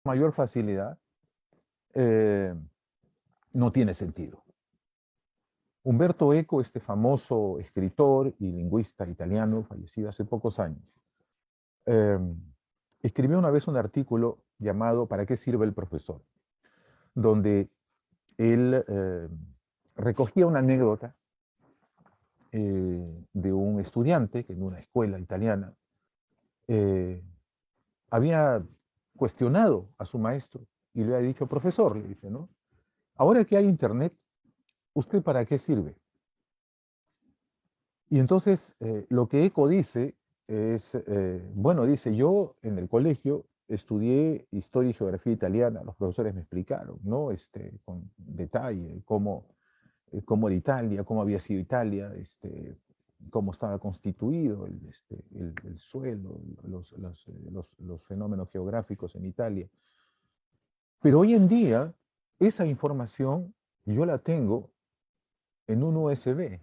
mayor facilidad, no tiene sentido. Umberto Eco, este famoso escritor y lingüista italiano, fallecido hace pocos años, escribió una vez un artículo llamado ¿Para qué sirve el profesor?, donde él recogía una anécdota de un estudiante que en una escuela italiana había cuestionado a su maestro y le había dicho: profesor, le dice, ¿no? Ahora que hay internet, ¿usted para qué sirve? Y entonces lo que Eco dice es, bueno, dice, yo en el colegio estudié historia y geografía italiana, los profesores me explicaron, ¿no? Con detalle cómo era Italia, cómo había sido Italia, cómo estaba constituido el suelo, los fenómenos geográficos en Italia. Pero hoy en día, esa información yo la tengo en un USB.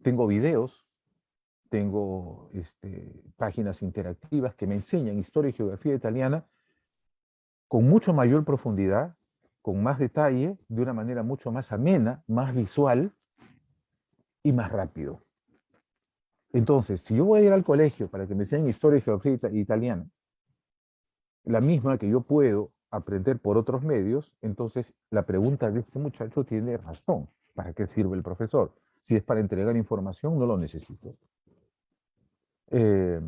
Tengo videos, tengo páginas interactivas que me enseñan historia y geografía italiana con mucho mayor profundidad, con más detalle, de una manera mucho más amena, más visual y más rápido. Entonces, si yo voy a ir al colegio para que me enseñen historia y geografía italiana, la misma que yo puedo aprender por otros medios, entonces la pregunta de este muchacho tiene razón. ¿Para qué sirve el profesor? Si es para entregar información, no lo necesito. Pero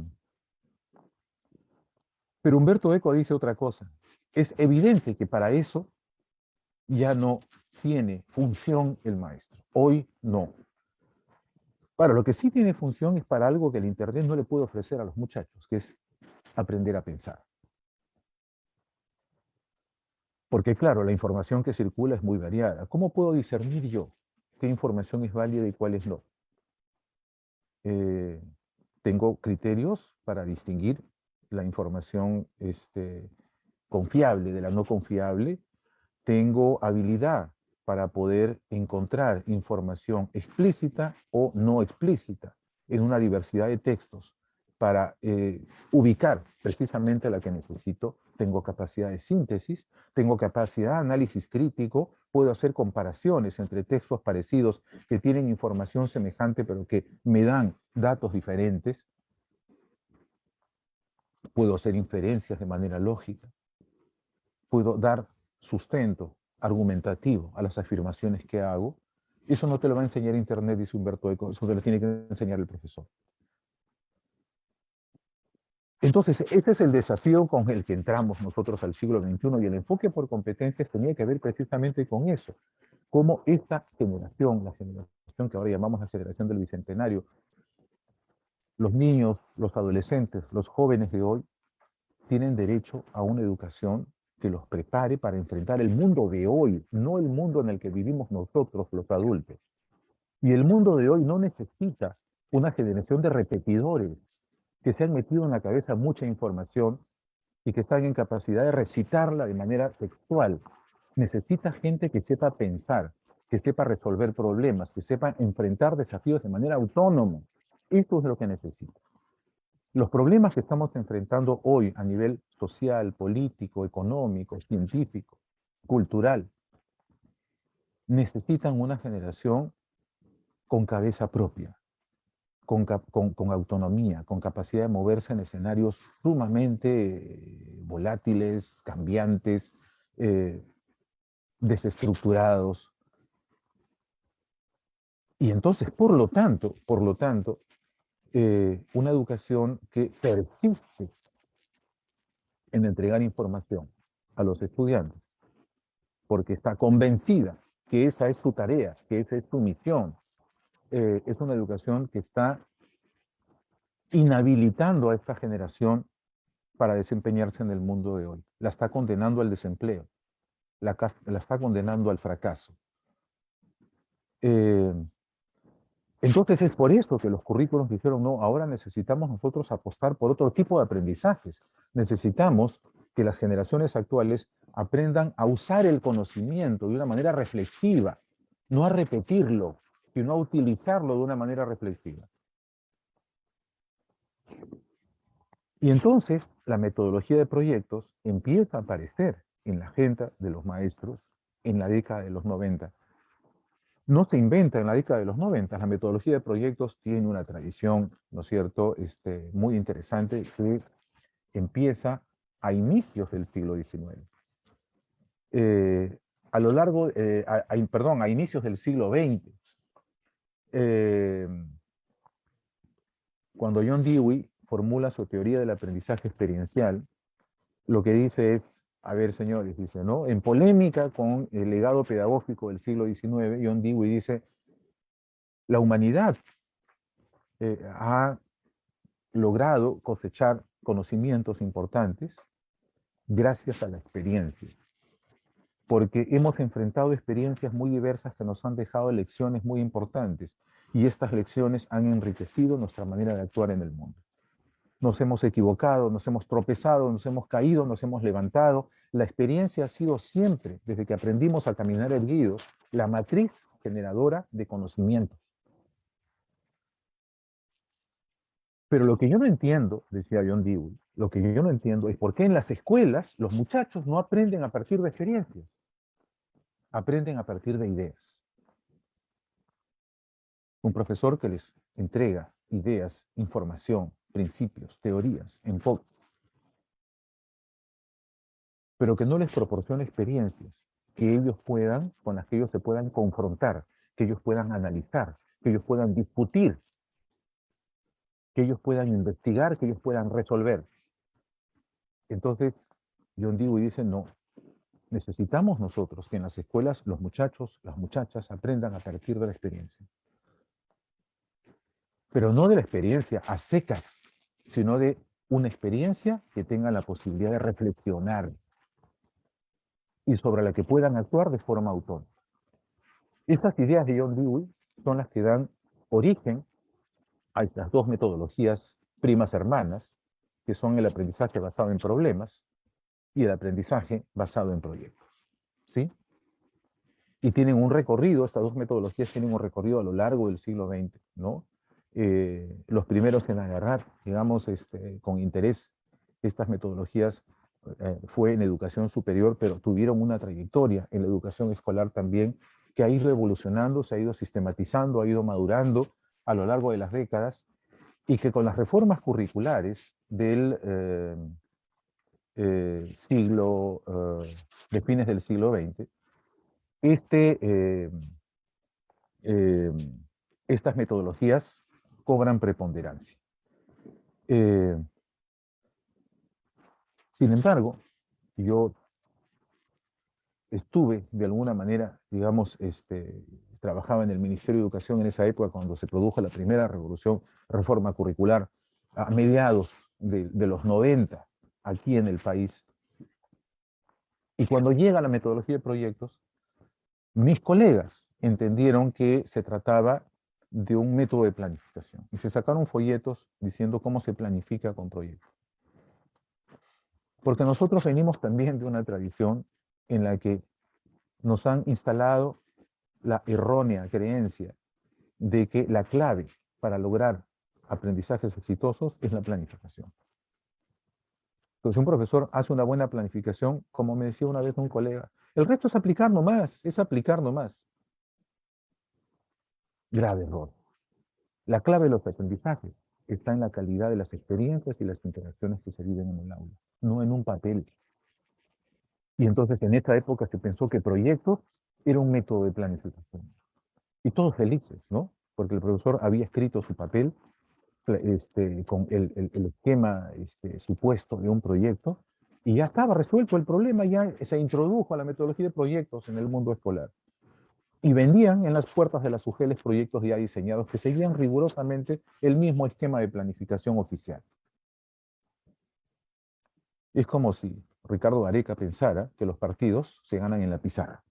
Umberto Eco dice otra cosa. Es evidente que para eso ya no tiene función el maestro. Hoy no. Para lo que sí tiene función es para algo que el Internet no le puede ofrecer a los muchachos, que es aprender a pensar. Porque claro, la información que circula es muy variada. ¿Cómo puedo discernir yo qué información es válida y cuál es no? Tengo criterios para distinguir la información confiable de la no confiable. Tengo habilidad para poder encontrar información explícita o no explícita en una diversidad de textos para ubicar precisamente la que necesito. Tengo capacidad de síntesis, tengo capacidad de análisis crítico, puedo hacer comparaciones entre textos parecidos que tienen información semejante pero que me dan datos diferentes. Puedo hacer inferencias de manera lógica. Puedo dar sustento argumentativo a las afirmaciones que hago. Eso no te lo va a enseñar Internet, dice Umberto Eco, eso te lo tiene que enseñar el profesor. Entonces, ese es el desafío con el que entramos nosotros al siglo XXI, y el enfoque por competencias tenía que ver precisamente con eso. Cómo esta generación, la generación que ahora llamamos la generación del Bicentenario, los niños, los adolescentes, los jóvenes de hoy, tienen derecho a una educación que los prepare para enfrentar el mundo de hoy, no el mundo en el que vivimos nosotros, los adultos. Y el mundo de hoy no necesita una generación de repetidores que se han metido en la cabeza mucha información y que están en capacidad de recitarla de manera textual. Necesita gente que sepa pensar, que sepa resolver problemas, que sepa enfrentar desafíos de manera autónoma. Esto es lo que necesita. Los problemas que estamos enfrentando hoy a nivel social, político, económico, científico, cultural, necesitan una generación con cabeza propia, con autonomía, con capacidad de moverse en escenarios sumamente volátiles, cambiantes, desestructurados. Y entonces, por lo tanto, una educación que persiste en entregar información a los estudiantes, porque está convencida que esa es su tarea, que esa es su misión. Es una educación que está inhabilitando a esta generación para desempeñarse en el mundo de hoy. La está condenando al desempleo, la está condenando al fracaso. Entonces es por eso que los currículos dijeron, no, ahora necesitamos nosotros apostar por otro tipo de aprendizajes. Necesitamos que las generaciones actuales aprendan a usar el conocimiento de una manera reflexiva, no a repetirlo, sino a utilizarlo de una manera reflexiva. Y entonces la metodología de proyectos empieza a aparecer en la agenda de los maestros en la década de los 90. No se inventa en la década de los 90, la metodología de proyectos tiene una tradición, ¿no es cierto?, muy interesante que empieza a inicios del siglo XIX. A lo largo, perdón, a inicios del siglo XX, cuando John Dewey formula su teoría del aprendizaje experiencial, lo que dice es, a ver, señores, dice, ¿no? En polémica con el legado pedagógico del siglo XIX, John Dewey dice, la humanidad ha logrado cosechar conocimientos importantes gracias a la experiencia, porque hemos enfrentado experiencias muy diversas que nos han dejado lecciones muy importantes, y estas lecciones han enriquecido nuestra manera de actuar en el mundo. Nos hemos equivocado, nos hemos tropezado, nos hemos caído, nos hemos levantado. La experiencia ha sido siempre, desde que aprendimos a caminar erguidos, la matriz generadora de conocimiento. Pero lo que yo no entiendo, decía John Dewey, lo que yo no entiendo es por qué en las escuelas los muchachos no aprenden a partir de experiencias, aprenden a partir de ideas. Un profesor que les entrega ideas, información, principios, teorías, enfoques, pero que no les proporciona experiencias que ellos puedan, con las que ellos se puedan confrontar, que ellos puedan analizar, que ellos puedan discutir, que ellos puedan investigar, que ellos puedan resolver. Entonces, John Dewey dice, no, necesitamos nosotros que en las escuelas los muchachos, las muchachas aprendan a partir de la experiencia. Pero no de la experiencia a secas, sino de una experiencia que tenga la posibilidad de reflexionar y sobre la que puedan actuar de forma autónoma. Estas ideas de John Dewey son las que dan origen a estas dos metodologías primas hermanas, que son el aprendizaje basado en problemas y el aprendizaje basado en proyectos. ¿Sí? Y tienen un recorrido, estas dos metodologías tienen un recorrido a lo largo del siglo XX, ¿no? Los primeros en agarrar, digamos, con interés estas metodologías fue en educación superior, pero tuvieron una trayectoria en la educación escolar también, que ha ido evolucionando, se ha ido sistematizando, ha ido madurando a lo largo de las décadas, y que con las reformas curriculares del de fines del siglo XX, estas metodologías cobran preponderancia. Sin embargo, yo estuve de alguna manera, digamos, trabajaba en el Ministerio de Educación en esa época cuando se produjo la primera reforma curricular a mediados de los 90 aquí en el país. Y cuando llega la metodología de proyectos, mis colegas entendieron que se trataba de un método de planificación y se sacaron folletos diciendo cómo se planifica con proyectos. Porque nosotros venimos también de una tradición en la que nos han instalado la errónea creencia de que la clave para lograr aprendizajes exitosos es la planificación. Entonces un profesor hace una buena planificación, como me decía una vez un colega, el resto es aplicar nomás, es aplicar nomás. Grave error. La clave de los aprendizajes está en la calidad de las experiencias y las interacciones que se viven en el aula, no en un papel. Y entonces en esta época se pensó que proyectos era un método de planificación. Y todos felices, ¿no? Porque el profesor había escrito su papel con el esquema supuesto de un proyecto, y ya estaba resuelto el problema, ya se introdujo a la metodología de proyectos en el mundo escolar. Y vendían en las puertas de las UGELs proyectos ya diseñados que seguían rigurosamente el mismo esquema de planificación oficial. Es como si Ricardo Gareca pensara que los partidos se ganan en la pizarra.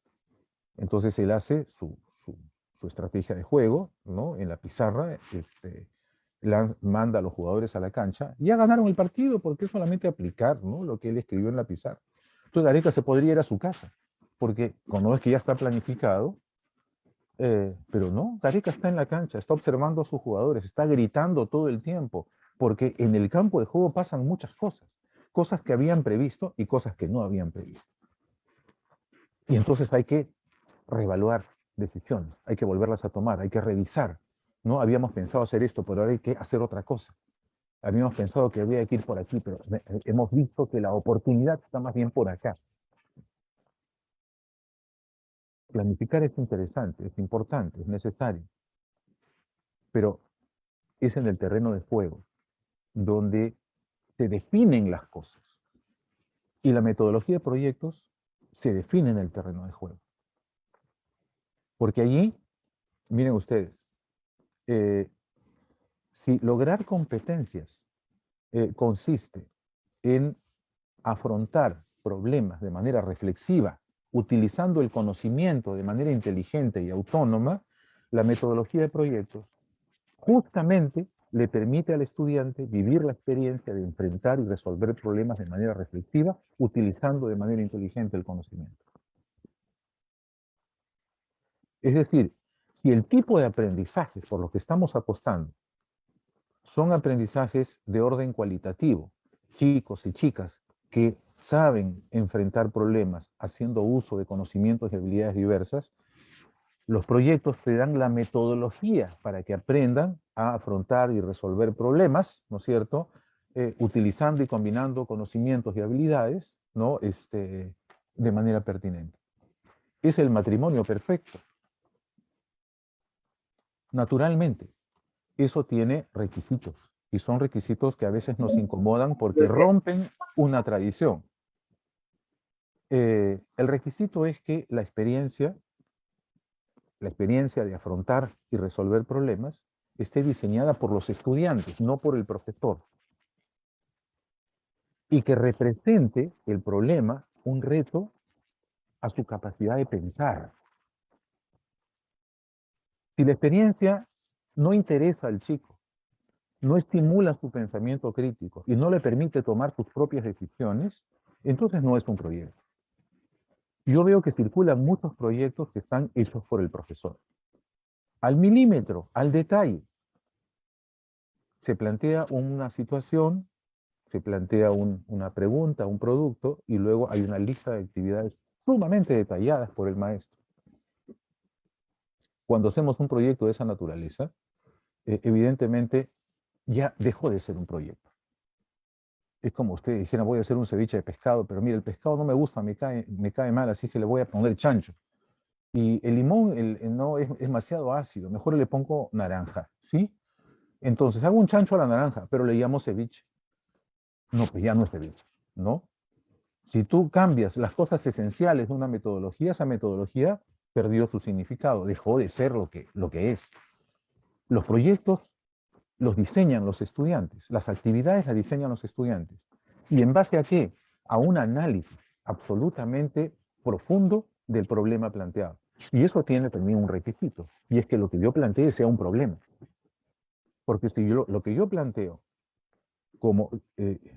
Entonces él hace su estrategia de juego, ¿no? En la pizarra, manda a los jugadores a la cancha, y ya ganaron el partido porque es solamente aplicar, ¿no?, lo que él escribió en la pizarra. Entonces Gareca se podría ir a su casa, porque cuando es que ya está planificado, pero no, Gareca está en la cancha, está observando a sus jugadores, está gritando todo el tiempo, porque en el campo de juego pasan muchas cosas, cosas que habían previsto y cosas que no habían previsto. Y entonces hay que reevaluar decisiones, hay que volverlas a tomar, hay que revisar. No habíamos pensado hacer esto, pero ahora hay que hacer otra cosa. Habíamos pensado que había que ir por aquí, pero hemos visto que la oportunidad está más bien por acá. Planificar es interesante, es importante, es necesario, pero es en el terreno de juego donde se definen las cosas. Y la metodología de proyectos se define en el terreno de juego. Porque allí, miren ustedes, si lograr competencias consiste en afrontar problemas de manera reflexiva, utilizando el conocimiento de manera inteligente y autónoma, la metodología de proyectos justamente le permite al estudiante vivir la experiencia de enfrentar y resolver problemas de manera reflexiva, utilizando de manera inteligente el conocimiento. Es decir, si el tipo de aprendizajes por los que estamos apostando son aprendizajes de orden cualitativo, chicos y chicas que saben enfrentar problemas haciendo uso de conocimientos y habilidades diversas, los proyectos te dan la metodología para que aprendan a afrontar y resolver problemas, ¿no es cierto? Utilizando y combinando conocimientos y habilidades, ¿no? De manera pertinente. Es el matrimonio perfecto. Naturalmente, eso tiene requisitos, y son requisitos que a veces nos incomodan porque rompen una tradición. El requisito es que la experiencia de afrontar y resolver problemas esté diseñada por los estudiantes, no por el profesor. Y que represente el problema un reto a su capacidad de pensar. Si la experiencia no interesa al chico, no estimula su pensamiento crítico y no le permite tomar sus propias decisiones, entonces no es un proyecto. Yo veo que circulan muchos proyectos que están hechos por el profesor. Al milímetro, al detalle. Se plantea una situación, se plantea una pregunta, un producto, y luego hay una lista de actividades sumamente detalladas por el maestro. Cuando hacemos un proyecto de esa naturaleza, evidentemente ya dejó de ser un proyecto. Es como usted dijera, voy a hacer un ceviche de pescado, pero mire, el pescado no me gusta, me cae mal, así que le voy a poner chancho. Y el limón no es demasiado ácido, mejor le pongo naranja, ¿sí? Entonces hago un chancho a la naranja, pero le llamo ceviche. No, pues ya no es ceviche, ¿no? Si tú cambias las cosas esenciales de una metodología, esa metodología perdió su significado, dejó de ser lo que es. Los proyectos los diseñan los estudiantes, las actividades las diseñan los estudiantes. ¿Y en base a qué? A un análisis absolutamente profundo del problema planteado. Y eso tiene también un requisito, y es que lo que yo plantee sea un problema. Porque si lo que yo planteo como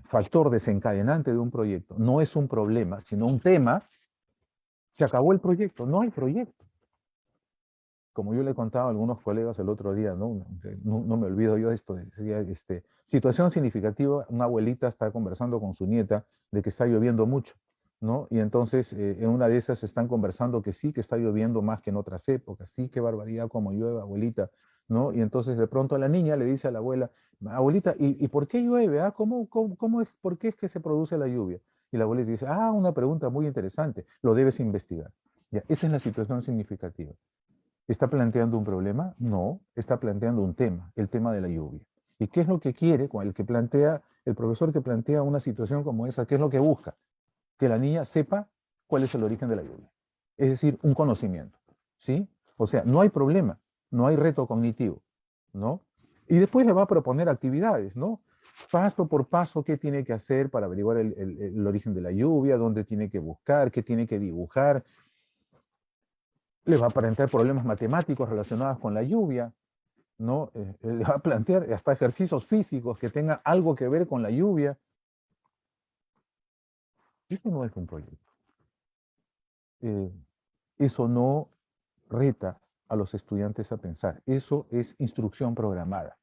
factor desencadenante de un proyecto no es un problema, sino un tema, se acabó el proyecto, no hay proyecto. Como yo le contaba a algunos colegas el otro día, no me olvido yo de esto, decía, situación significativa, una abuelita está conversando con su nieta de que está lloviendo mucho, ¿no? Y entonces en una de esas están conversando que sí, que está lloviendo más que en otras épocas, sí, qué barbaridad como llueve, abuelita, ¿no? Y entonces de pronto a la niña le dice a la abuela, abuelita, ¿y por qué llueve? Ah? ¿Por qué es que se produce la lluvia? Y la abuelita dice, una pregunta muy interesante, lo debes investigar. Ya, esa es la situación significativa. ¿Está planteando un problema? No, está planteando un tema, el tema de la lluvia. ¿Y qué es lo que quiere con el que plantea, el profesor que plantea una situación como esa? ¿Qué es lo que busca? Que la niña sepa cuál es el origen de la lluvia. Es decir, un conocimiento, ¿sí? O sea, no hay problema, no hay reto cognitivo, ¿no? Y después le va a proponer actividades, ¿no? Paso por paso, qué tiene que hacer para averiguar el origen de la lluvia, dónde tiene que buscar, qué tiene que dibujar, le va a plantear problemas matemáticos relacionados con la lluvia, ¿no? Le va a plantear hasta ejercicios físicos que tengan algo que ver con la lluvia. Eso no es un proyecto. Eso no reta a los estudiantes a pensar. Eso es instrucción programada.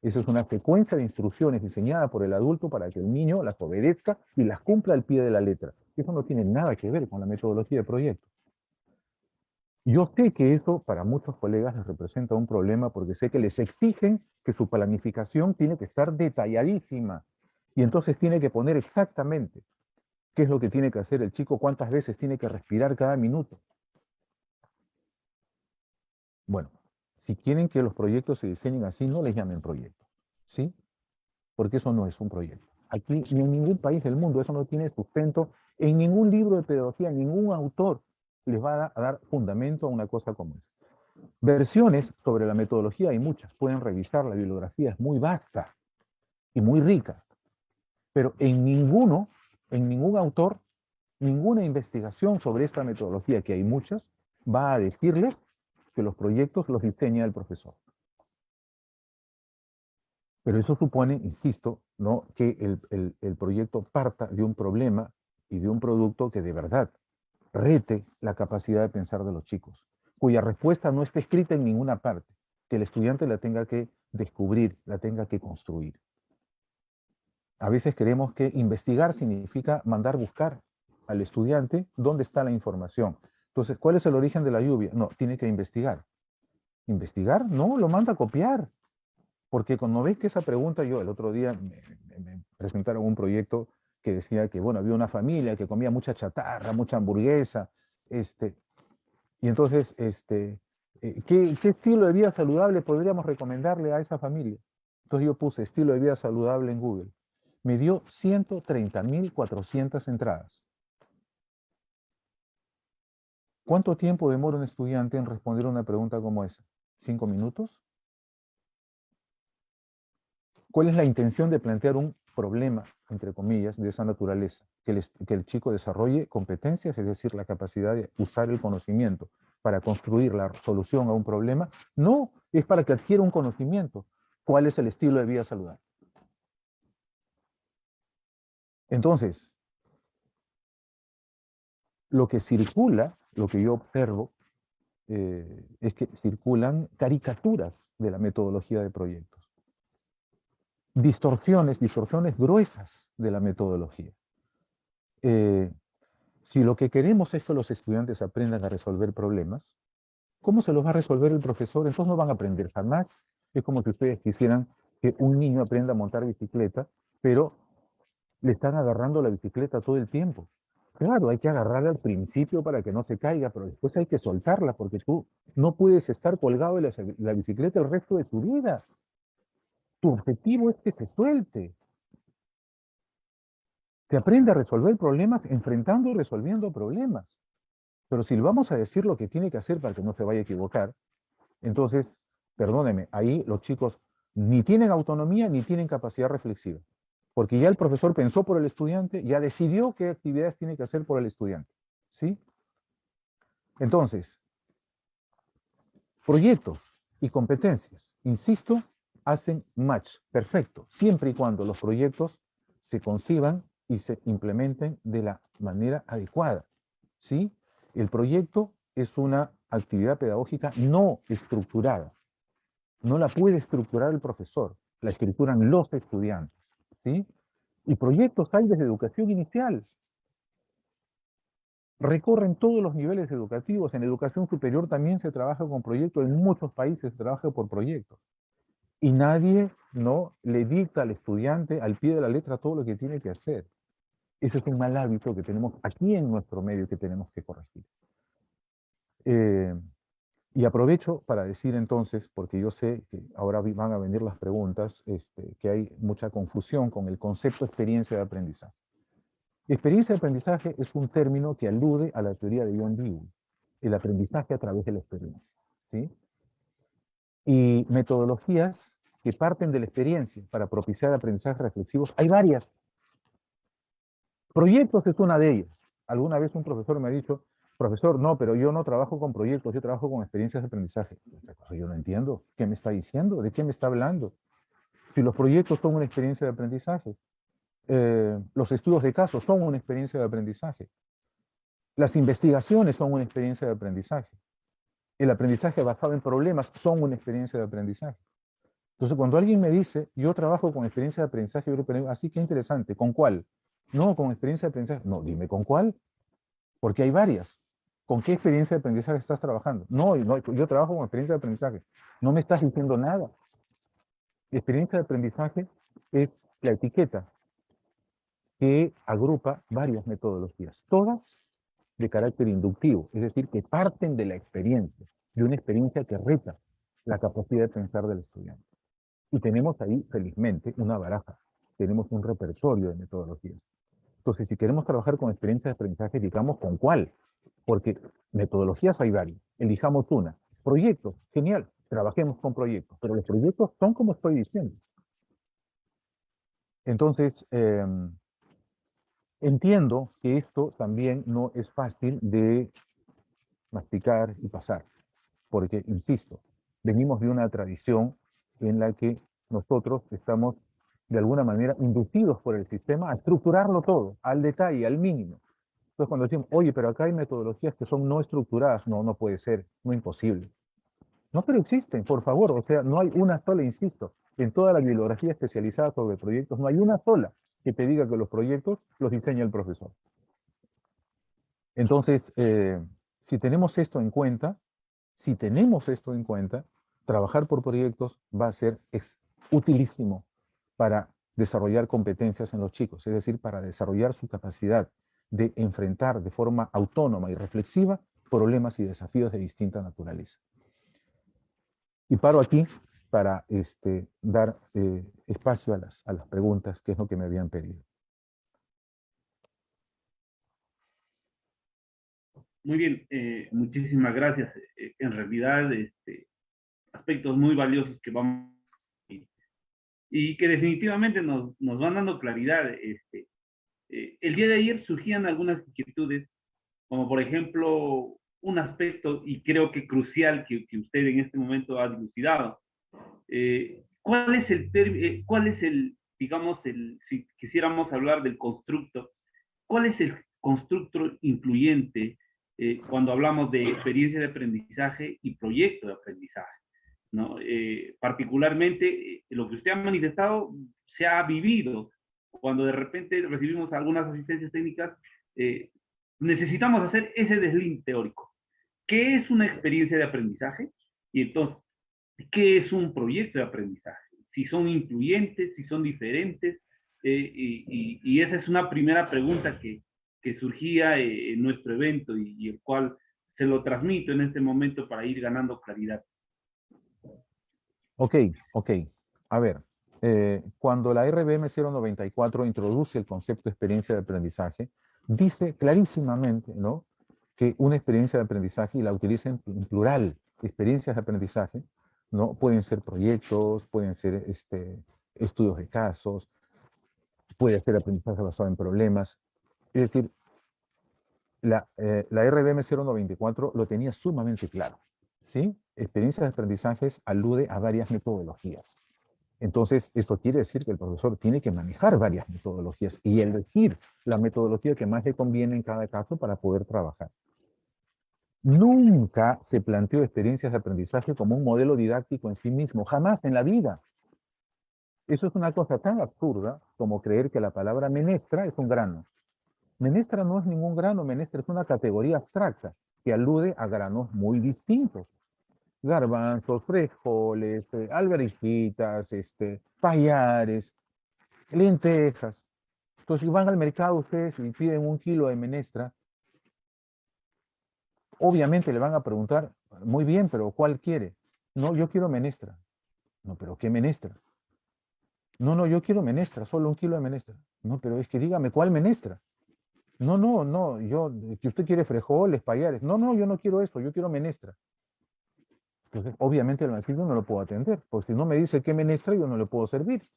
Eso es una secuencia de instrucciones diseñada por el adulto para que el niño las obedezca y las cumpla al pie de la letra. Eso no tiene nada que ver con la metodología de proyecto. Yo sé que eso para muchos colegas les representa un problema porque sé que les exigen que su planificación tiene que estar detalladísima y entonces tiene que poner exactamente qué es lo que tiene que hacer el chico, cuántas veces tiene que respirar cada minuto. Bueno, si quieren que los proyectos se diseñen así, no les llamen proyectos, ¿sí? Porque eso no es un proyecto. Aquí, ni en ningún país del mundo, eso no tiene sustento, en ningún libro de pedagogía, ningún autor les va a dar fundamento a una cosa como esa. Versiones sobre la metodología hay muchas, pueden revisar, la bibliografía es muy vasta y muy rica, pero en ningún autor, ninguna investigación sobre esta metodología, que hay muchas, va a decirles que los proyectos los diseña el profesor. Pero eso supone, insisto, ¿no?, que el proyecto parta de un problema y de un producto que de verdad rete la capacidad de pensar de los chicos, cuya respuesta no está escrita en ninguna parte, que el estudiante la tenga que descubrir, la tenga que construir. A veces creemos que investigar significa mandar buscar al estudiante dónde está la información. Entonces, ¿cuál es el origen de la lluvia? No, tiene que investigar. ¿Investigar? No, lo manda a copiar. Porque cuando ves que esa pregunta, yo el otro día me presentaron un proyecto que decía que, bueno, había una familia que comía mucha chatarra, mucha hamburguesa, y entonces, ¿qué estilo de vida saludable podríamos recomendarle a esa familia? Entonces yo puse estilo de vida saludable en Google. Me dio 130.400 entradas. ¿Cuánto tiempo demora un estudiante en responder una pregunta como esa? ¿5 minutos? ¿Cuál es la intención de plantear un problema, entre comillas, de esa naturaleza? Que el chico desarrolle competencias, es decir, la capacidad de usar el conocimiento para construir la solución a un problema. No, es para que adquiera un conocimiento. ¿Cuál es el estilo de vida saludable? Entonces, lo que circula, lo que yo observo, es que circulan caricaturas de la metodología de proyectos. Distorsiones gruesas de la metodología. Si lo que queremos es que los estudiantes aprendan a resolver problemas, ¿cómo se los va a resolver el profesor? Entonces no van a aprender jamás. Es como si ustedes quisieran que un niño aprenda a montar bicicleta, pero le están agarrando la bicicleta todo el tiempo. Claro, hay que agarrarla al principio para que no se caiga, pero después hay que soltarla porque tú no puedes estar colgado de la bicicleta el resto de su vida. Tu objetivo es que se suelte. Que aprenda a resolver problemas enfrentando y resolviendo problemas. Pero si le vamos a decir lo que tiene que hacer para que no se vaya a equivocar, entonces, perdóneme, ahí los chicos ni tienen autonomía ni tienen capacidad reflexiva. Porque ya el profesor pensó por el estudiante, ya decidió qué actividades tiene que hacer por el estudiante. ¿Sí? Entonces, proyectos y competencias, insisto, hacen match perfecto, siempre y cuando los proyectos se conciban y se implementen de la manera adecuada. ¿Sí? El proyecto es una actividad pedagógica no estructurada. No la puede estructurar el profesor, la estructuran los estudiantes. ¿Sí? Y proyectos hay desde educación inicial. Recorren todos los niveles educativos. En educación superior también se trabaja con proyectos. En muchos países se trabaja por proyectos. Y nadie, ¿no?, le dicta al estudiante al pie de la letra todo lo que tiene que hacer. Ese es un mal hábito que tenemos aquí en nuestro medio que tenemos que corregir. Y aprovecho para decir entonces, porque yo sé que ahora van a venir las preguntas, que hay mucha confusión con el concepto experiencia de aprendizaje. Experiencia de aprendizaje es un término que alude a la teoría de John Dewey, el aprendizaje a través de la experiencia. ¿Sí? Y metodologías que parten de la experiencia para propiciar aprendizajes reflexivos, hay varias. Proyectos es una de ellas. Alguna vez un profesor me ha dicho, profesor, no, pero yo no trabajo con proyectos, yo trabajo con experiencias de aprendizaje. Yo no entiendo. ¿Qué me está diciendo? ¿De qué me está hablando? Si los proyectos son una experiencia de aprendizaje, los estudios de caso son una experiencia de aprendizaje, las investigaciones son una experiencia de aprendizaje, el aprendizaje basado en problemas son una experiencia de aprendizaje. Entonces, cuando alguien me dice, yo trabajo con experiencia de aprendizaje europeo, así que interesante, ¿con cuál? No, con experiencia de aprendizaje. No, dime con cuál, porque hay varias. ¿Con qué experiencia de aprendizaje estás trabajando? No, no, yo trabajo con experiencia de aprendizaje. No me estás diciendo nada. Experiencia de aprendizaje es la etiqueta que agrupa varias metodologías, todas de carácter inductivo, es decir, que parten de la experiencia, de una experiencia que reta la capacidad de pensar del estudiante. Y tenemos ahí, felizmente, una baraja, tenemos un repertorio de metodologías. Entonces, si queremos trabajar con experiencia de aprendizaje, digamos con cuál, porque metodologías hay varias, elijamos una. Proyectos, genial, trabajemos con proyectos, pero los proyectos son como estoy diciendo. Entonces, entiendo que esto también no es fácil de masticar y pasar, porque, insisto, venimos de una tradición en la que nosotros estamos de alguna manera inducidos por el sistema a estructurarlo todo, al detalle, al mínimo. Entonces cuando decimos, oye, pero acá hay metodologías que son no estructuradas, no, no puede ser, no imposible. No, pero existen, por favor, o sea, no hay una sola, insisto, en toda la bibliografía especializada sobre proyectos, no hay una sola que te diga que los proyectos los diseña el profesor. Entonces, si tenemos esto en cuenta, si tenemos esto en cuenta, trabajar por proyectos va a ser utilísimo para desarrollar competencias en los chicos, es decir, para desarrollar su capacidad de enfrentar de forma autónoma y reflexiva problemas y desafíos de distinta naturaleza. Y paro aquí para dar espacio a las preguntas, que es lo que me habían pedido. Muy bien, muchísimas gracias. En realidad, aspectos muy valiosos que vamos y que definitivamente nos van dando claridad. El día de ayer surgían algunas inquietudes, como por ejemplo un aspecto, y creo que crucial, que usted en este momento ha dilucidado. ¿Cuál es el, digamos, si quisiéramos hablar del constructo, cuál es el constructo incluyente cuando hablamos de experiencia de aprendizaje y proyecto de aprendizaje? ¿No? Particularmente, lo que usted ha manifestado se ha vivido. Cuando de repente recibimos algunas asistencias técnicas, necesitamos hacer ese deslinde teórico. ¿Qué es una experiencia de aprendizaje? Y entonces, ¿qué es un proyecto de aprendizaje? Si son incluyentes, si son diferentes. Y esa es una primera pregunta que surgía en nuestro evento y el cual se lo transmito en este momento para ir ganando claridad. Ok, ok. A ver, cuando la RBM 094 introduce el concepto de experiencia de aprendizaje, dice clarísimamente, ¿no?, que una experiencia de aprendizaje, y la utiliza en plural, experiencias de aprendizaje, ¿no? Pueden ser proyectos, pueden ser estudios de casos, puede ser aprendizaje basado en problemas. Es decir, la RBM 094 lo tenía sumamente claro, ¿sí? Experiencias de aprendizajes alude a varias metodologías. Entonces, esto quiere decir que el profesor tiene que manejar varias metodologías y elegir la metodología que más le conviene en cada caso para poder trabajar. Nunca se planteó experiencias de aprendizaje como un modelo didáctico en sí mismo, jamás en la vida. Eso es una cosa tan absurda como creer que la palabra menestra es un grano. Menestra no es ningún grano, menestra es una categoría abstracta que alude a granos muy distintos. Garbanzos, frijoles, albarijitas, payares, lentejas. Entonces, si van al mercado ustedes y piden 1 kilo de menestra, obviamente le van a preguntar, muy bien, pero ¿cuál quiere? No, yo quiero menestra. No, pero ¿qué menestra? No, no, yo quiero menestra, solo 1 kilo de menestra. No, pero es que dígame, ¿cuál menestra? No, no, no, que usted quiere frijoles, payares. No, no, yo no quiero eso, yo quiero menestra. Entonces, obviamente el maestro no lo puedo atender, porque si no me dice qué menestra, yo no le puedo servir.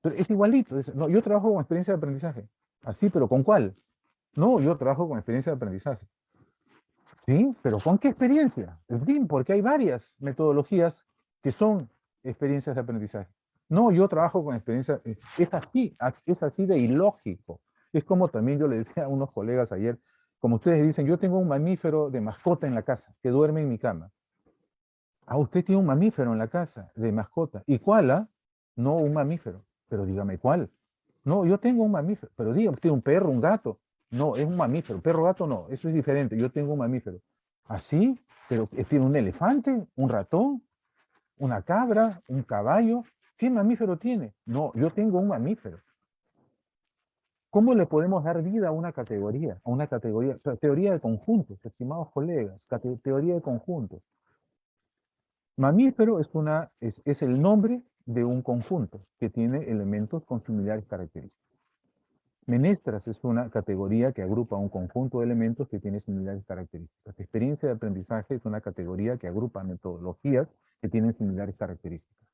Pero es igualito. No, yo trabajo con experiencia de aprendizaje. Así, pero ¿con cuál? No, yo trabajo con experiencia de aprendizaje. Sí, pero ¿con qué experiencia? En fin, porque hay varias metodologías que son experiencias de aprendizaje. No, yo trabajo con experiencia, es así de ilógico. Es como también yo le decía a unos colegas ayer, como ustedes dicen, yo tengo un mamífero de mascota en la casa que duerme en mi cama. Ah, usted tiene un mamífero en la casa de mascota. ¿Y cuál, ah? No, un mamífero. Pero dígame cuál. No, yo tengo un mamífero. Pero dígame, ¿tiene un perro, un gato? No, es un mamífero. Perro, gato, no. Eso es diferente. Yo tengo un mamífero. ¿Así? ¿Pero tiene un elefante, un ratón, una cabra, un caballo? ¿Qué mamífero tiene? No, yo tengo un mamífero. ¿Cómo le podemos dar vida a una categoría? A una categoría, o sea, teoría de conjuntos, estimados colegas, teoría de conjuntos. Mamífero es el nombre de un conjunto que tiene elementos con similares características. Menestras es una categoría que agrupa un conjunto de elementos que tiene similares características. Experiencia de aprendizaje es una categoría que agrupa metodologías que tienen similares características.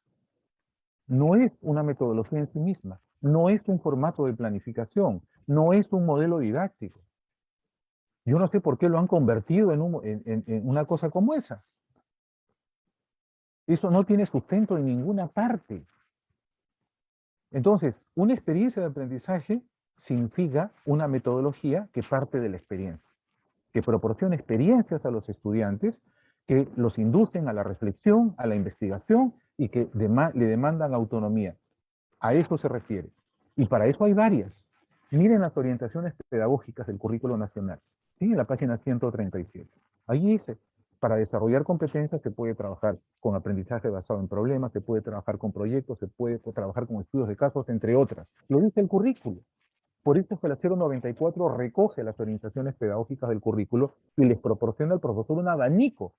No es una metodología en sí misma, no es un formato de planificación, no es un modelo didáctico. Yo no sé por qué lo han convertido en una cosa como esa. Eso no tiene sustento en ninguna parte. Entonces, una experiencia de aprendizaje significa una metodología que parte de la experiencia, que proporciona experiencias a los estudiantes, que los inducen a la reflexión, a la investigación y que le demandan autonomía. A eso se refiere. Y para eso hay varias. Miren las orientaciones pedagógicas del currículo nacional. ¿Sí? En la página 137. Allí dice, para desarrollar competencias se puede trabajar con aprendizaje basado en problemas, se puede trabajar con proyectos, se puede trabajar con estudios de casos, entre otras. Lo dice el currículo. Por eso es que la 094 recoge las orientaciones pedagógicas del currículo y les proporciona al profesor un abanico.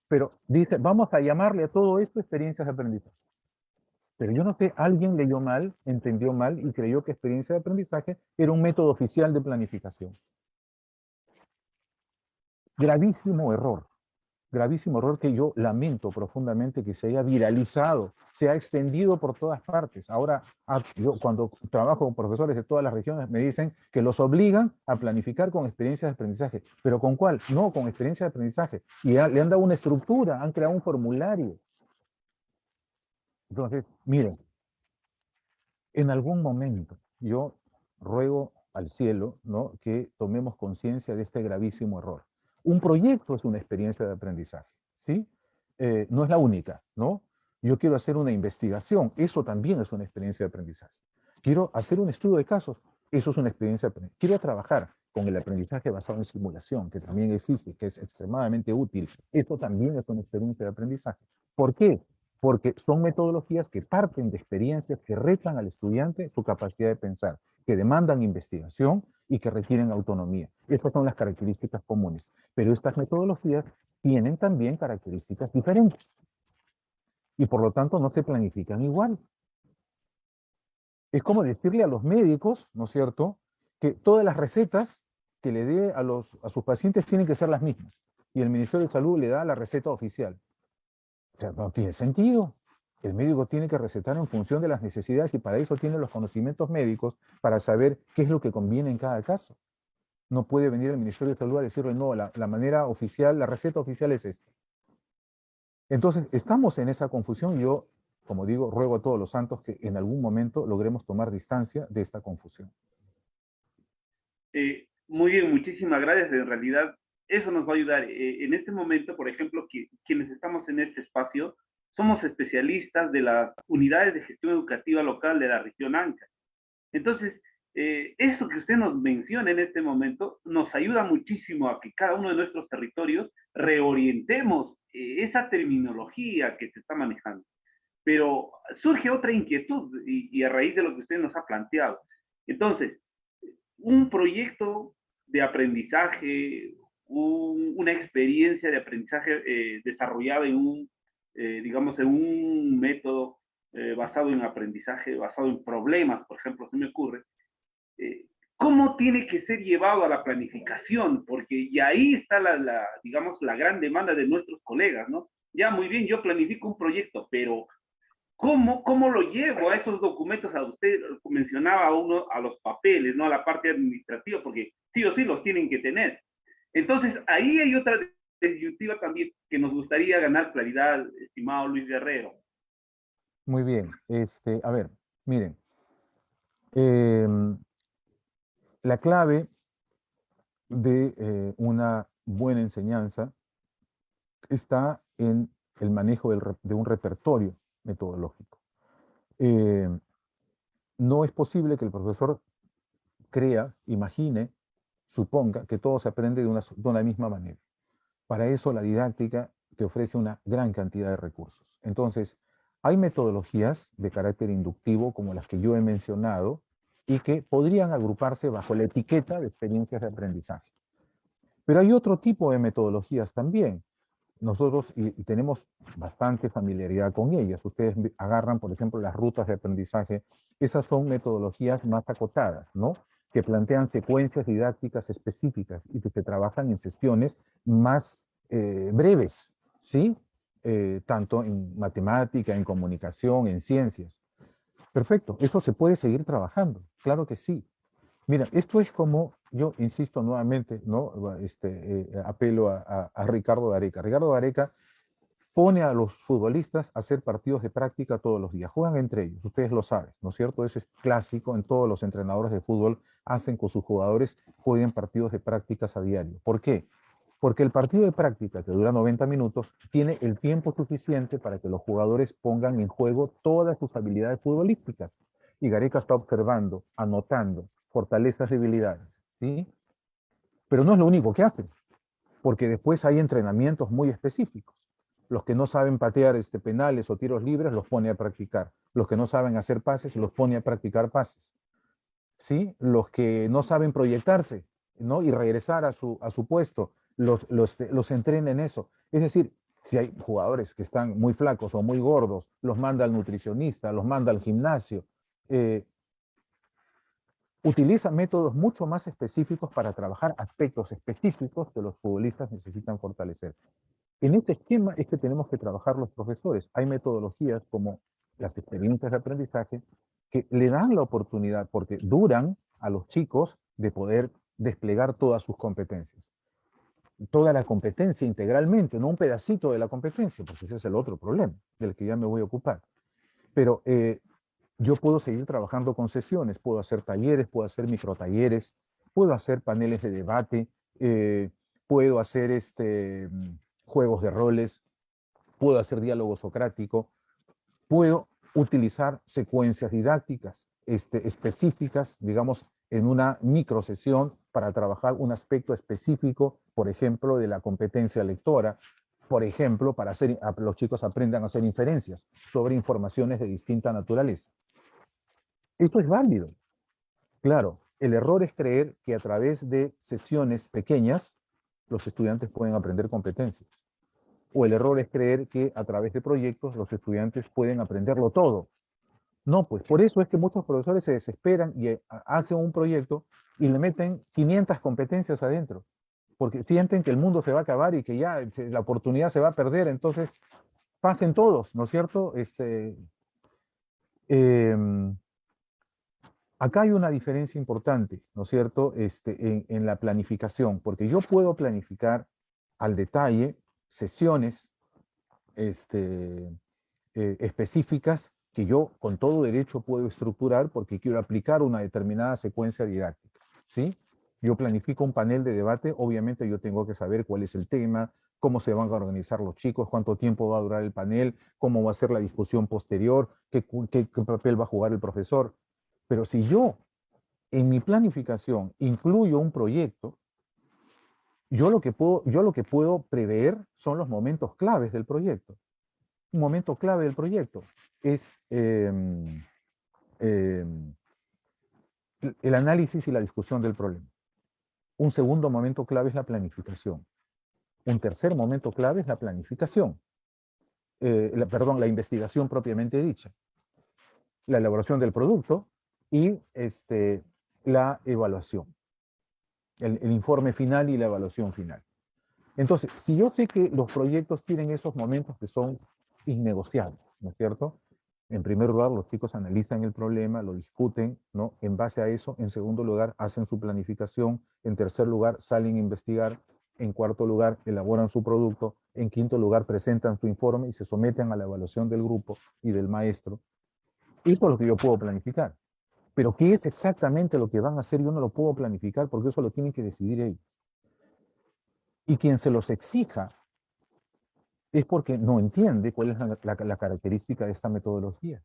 Pero dice, vamos a llamarle a todo esto experiencias de aprendizaje. Pero yo no sé, alguien leyó mal, entendió mal y creyó que experiencia de aprendizaje era un método oficial de planificación. Gravísimo error que yo lamento profundamente que se haya viralizado, se ha extendido por todas partes. Ahora, yo cuando trabajo con profesores de todas las regiones me dicen que los obligan a planificar con experiencias de aprendizaje. ¿Pero con cuál? No, con experiencia de aprendizaje. Y le han dado una estructura, han creado un formulario. Entonces, miren, en algún momento yo ruego al cielo, ¿no?, que tomemos conciencia de este gravísimo error. Un proyecto es una experiencia de aprendizaje, ¿sí? No es la única, ¿no? Yo quiero hacer una investigación, eso también es una experiencia de aprendizaje. Quiero hacer un estudio de casos, eso es una experiencia de aprendizaje. Quiero trabajar con el aprendizaje basado en simulación, que también existe, que es extremadamente útil, eso también es una experiencia de aprendizaje. ¿Por qué? Porque son metodologías que parten de experiencias que retan al estudiante su capacidad de pensar, que demandan investigación y que requieren autonomía. Estas son las características comunes. Pero estas metodologías tienen también características diferentes y por lo tanto no se planifican igual. Es como decirle a los médicos, ¿no es cierto?, que todas las recetas que le dé a sus pacientes tienen que ser las mismas. Y el Ministerio de Salud le da la receta oficial. O sea, no tiene sentido. El médico tiene que recetar en función de las necesidades y para eso tiene los conocimientos médicos para saber qué es lo que conviene en cada caso. No puede venir el Ministerio de Salud a decirle, no, la manera oficial, la receta oficial es esta. Entonces, estamos en esa confusión. Yo, como digo, ruego a todos los santos que en algún momento logremos tomar distancia de esta confusión. Muy bien, muchísimas gracias. En realidad, eso nos va a ayudar. En este momento, por ejemplo, quienes estamos en este espacio, somos especialistas de las unidades de gestión educativa local de la región Anca. Entonces, eso que usted nos menciona en este momento nos ayuda muchísimo a que cada uno de nuestros territorios reorientemos esa terminología que se está manejando. Pero surge otra inquietud y a raíz de lo que usted nos ha planteado. Entonces, un proyecto de aprendizaje, una experiencia de aprendizaje desarrollada en digamos, en un método basado en aprendizaje, basado en problemas, por ejemplo, se me ocurre, ¿cómo tiene que ser llevado a la planificación? Porque y ahí está digamos, la gran demanda de nuestros colegas, ¿no? Ya, muy bien, yo planifico un proyecto, pero ¿cómo lo llevo a esos documentos? A usted mencionaba a los papeles, ¿no? A la parte administrativa, porque sí o sí los tienen que tener. Entonces, ahí hay otra disyuntiva también que nos gustaría ganar claridad, estimado Luis Guerrero. Muy bien. A ver, miren. La clave de una buena enseñanza está en el manejo de un repertorio metodológico. No es posible que el profesor crea, imagine, suponga que todo se aprende de una misma manera. Para eso la didáctica te ofrece una gran cantidad de recursos. Entonces, hay metodologías de carácter inductivo como las que yo he mencionado y que podrían agruparse bajo la etiqueta de experiencias de aprendizaje. Pero hay otro tipo de metodologías también. Nosotros y tenemos bastante familiaridad con ellas. Ustedes agarran, por ejemplo, las rutas de aprendizaje. Esas son metodologías más acotadas, ¿no? Que plantean secuencias didácticas específicas y que se trabajan en sesiones más breves, ¿sí? Tanto en matemática, en comunicación, en ciencias. Perfecto, eso se puede seguir trabajando, claro que sí. Mira, esto es como, yo insisto nuevamente, ¿no? Apelo a Ricardo Gareca. Ricardo Gareca pone a los futbolistas a hacer partidos de práctica todos los días. Juegan entre ellos, ustedes lo saben, ¿no es cierto? Eso es clásico, en todos los entrenadores de fútbol hacen con sus jugadores, jueguen partidos de prácticas a diario. ¿Por qué? Porque el partido de práctica, que dura 90 minutos, tiene el tiempo suficiente para que los jugadores pongan en juego todas sus habilidades futbolísticas. Y Gareca está observando, anotando fortalezas, debilidades, ¿sí? Pero no es lo único que hacen, porque después hay entrenamientos muy específicos. Los que no saben patear penales o tiros libres los pone a practicar. Los que no saben hacer pases los pone a practicar pases. ¿Sí? Los que no saben proyectarse, ¿no? Y regresar a su puesto, los entrena en eso. Es decir, si hay jugadores que están muy flacos o muy gordos, los manda al nutricionista, los manda al gimnasio. Utiliza métodos mucho más específicos para trabajar aspectos específicos que los futbolistas necesitan fortalecer. En este esquema es que tenemos que trabajar los profesores. Hay metodologías como las experiencias de aprendizaje que le dan la oportunidad, porque duran a los chicos de poder desplegar todas sus competencias. Toda la competencia integralmente, no un pedacito de la competencia, porque ese es el otro problema del que ya me voy a ocupar. Pero yo puedo seguir trabajando con sesiones, puedo hacer talleres, puedo hacer microtalleres, puedo hacer paneles de debate, puedo hacer juegos de roles, puedo hacer diálogo socrático, puedo utilizar secuencias didácticas específicas, digamos, en una microsesión para trabajar un aspecto específico, por ejemplo, de la competencia lectora, por ejemplo, para los chicos aprendan a hacer inferencias sobre informaciones de distinta naturaleza. Eso es válido. Claro, el error es creer que a través de sesiones pequeñas los estudiantes pueden aprender competencias. O el error es creer que a través de proyectos los estudiantes pueden aprenderlo todo. No, pues por eso es que muchos profesores se desesperan y hacen un proyecto y le meten 500 competencias adentro, porque sienten que el mundo se va a acabar y que ya la oportunidad se va a perder, entonces pasen todos, ¿no es cierto? Acá hay una diferencia importante, ¿no es cierto?, en la planificación, porque yo puedo planificar al detalle sesiones específicas que yo con todo derecho puedo estructurar porque quiero aplicar una determinada secuencia didáctica, ¿sí? Yo planifico un panel de debate, obviamente yo tengo que saber cuál es el tema, cómo se van a organizar los chicos, cuánto tiempo va a durar el panel, cómo va a ser la discusión posterior, qué papel va a jugar el profesor. Pero si yo en mi planificación incluyo un proyecto, yo lo que puedo prever son los momentos claves del proyecto. Un momento clave del proyecto es el análisis y la discusión del problema. Un segundo momento clave es la planificación. Un tercer momento clave es la planificación. La investigación propiamente dicha. La elaboración del producto y la evaluación. El informe final y la evaluación final. Entonces, si yo sé que los proyectos tienen esos momentos que son innegociables, ¿no es cierto? En primer lugar, los chicos analizan el problema, lo discuten, ¿no? En base a eso, en segundo lugar, hacen su planificación, en tercer lugar, salen a investigar, en cuarto lugar, elaboran su producto, en quinto lugar, presentan su informe y se someten a la evaluación del grupo y del maestro. Esto es lo que yo puedo planificar. Pero ¿qué es exactamente lo que van a hacer? Yo no lo puedo planificar porque eso lo tienen que decidir ellos. Y quien se los exija es porque no entiende cuál es la característica de esta metodología.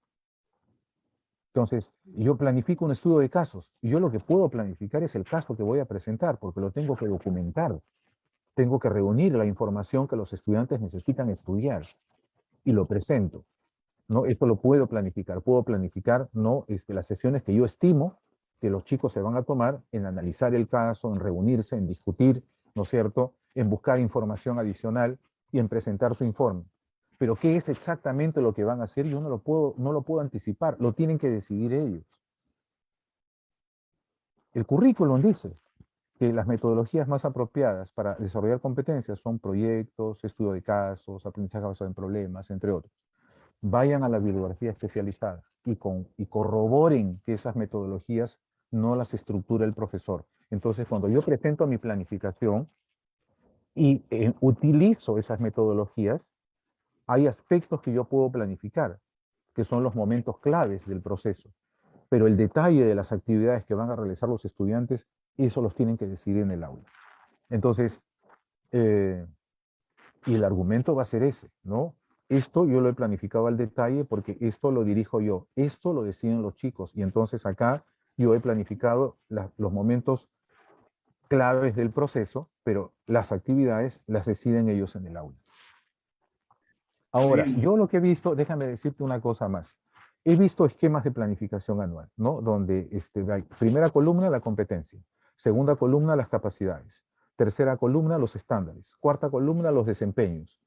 Entonces, yo planifico un estudio de casos, y yo lo que puedo planificar es el caso que voy a presentar, porque lo tengo que documentar. Tengo que reunir la información que los estudiantes necesitan estudiar, y lo presento, ¿no? Esto lo puedo planificar, ¿no? Las sesiones que yo estimo que los chicos se van a tomar en analizar el caso, en reunirse, en discutir, ¿no es cierto?, en buscar información adicional y en presentar su informe. Pero ¿qué es exactamente lo que van a hacer? Yo no lo puedo anticipar, lo tienen que decidir ellos. El currículum dice que las metodologías más apropiadas para desarrollar competencias son proyectos, estudio de casos, aprendizaje basado en problemas, entre otros. Vayan a la bibliografía especializada y corroboren que esas metodologías no las estructura el profesor. Entonces, cuando yo presento mi planificación y utilizo esas metodologías, hay aspectos que yo puedo planificar, que son los momentos claves del proceso. Pero el detalle de las actividades que van a realizar los estudiantes, eso los tienen que decidir en el aula. Entonces, y el argumento va a ser ese, ¿no? Esto yo lo he planificado al detalle porque esto lo dirijo yo, esto lo deciden los chicos, y entonces acá yo he planificado los momentos claves del proceso, pero las actividades las deciden ellos en el aula. Ahora, Bien. yo lo que he visto, déjame decirte una cosa más. He visto esquemas de planificación anual, ¿no? Donde hay primera columna, la competencia. Segunda columna, las capacidades. Tercera columna, los estándares. Cuarta columna, los desempeños.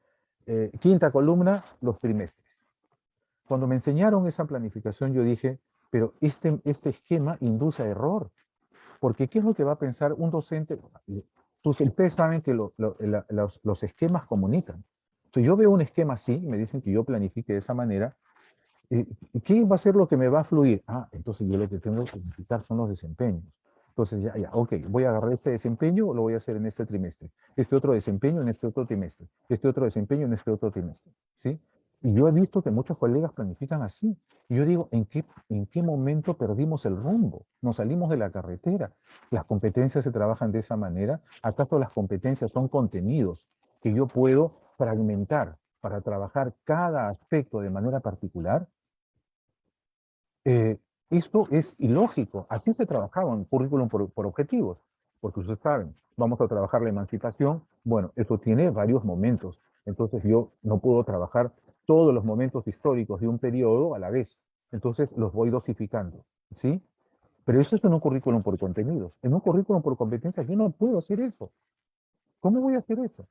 Quinta columna, los trimestres. Cuando me enseñaron esa planificación, yo dije, pero este esquema induce a error. Porque ¿qué es lo que va a pensar un docente? Ustedes saben que los esquemas comunican. Si yo veo un esquema así, me dicen que yo planifique de esa manera, ¿qué va a ser lo que me va a fluir? Ah, entonces yo lo que tengo que planificar son los desempeños. Entonces ya, ok, voy a agarrar este desempeño, lo voy a hacer en este trimestre. Este otro desempeño en este otro trimestre. Este otro desempeño en este otro trimestre. ¿Sí? Y yo he visto que muchos colegas planifican así. Y yo digo, ¿en qué momento perdimos el rumbo? Nos salimos de la carretera. Las competencias se trabajan de esa manera. ¿Acaso las competencias son contenidos que yo puedo fragmentar para trabajar cada aspecto de manera particular? Esto es ilógico. Así se trabajaba en currículum por objetivos, porque ustedes saben, vamos a trabajar la emancipación. Bueno, eso tiene varios momentos. Entonces yo no puedo trabajar todos los momentos históricos de un periodo a la vez. Entonces los voy dosificando, ¿sí? Pero eso es en un currículum por contenidos. En un currículum por competencias yo no puedo hacer eso. ¿Cómo voy a hacer eso?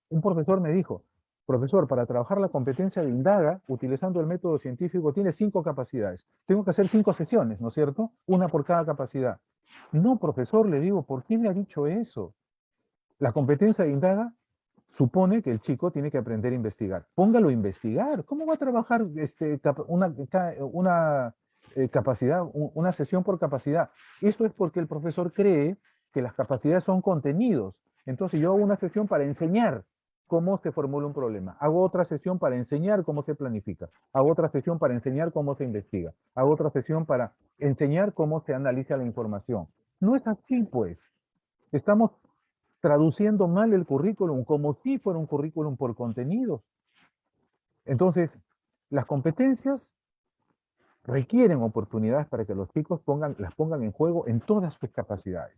Un profesor me dijo, profesor, para trabajar la competencia de indaga, utilizando el método científico, tiene 5 capacidades. Tengo que hacer 5 sesiones, ¿no es cierto? Una por cada capacidad. No, profesor, le digo, ¿por qué me ha dicho eso? La competencia de indaga supone que el chico tiene que aprender a investigar. Póngalo a investigar. ¿Cómo va a trabajar una capacidad, una sesión por capacidad? Eso es porque el profesor cree que las capacidades son contenidos. Entonces yo hago una sesión para enseñar cómo se formula un problema. Hago otra sesión para enseñar cómo se planifica. Hago otra sesión para enseñar cómo se investiga. Hago otra sesión para enseñar cómo se analiza la información. No es así, pues. Estamos traduciendo mal el currículum como si fuera un currículum por contenidos. Entonces, las competencias requieren oportunidades para que los chicos las pongan en juego en todas sus capacidades,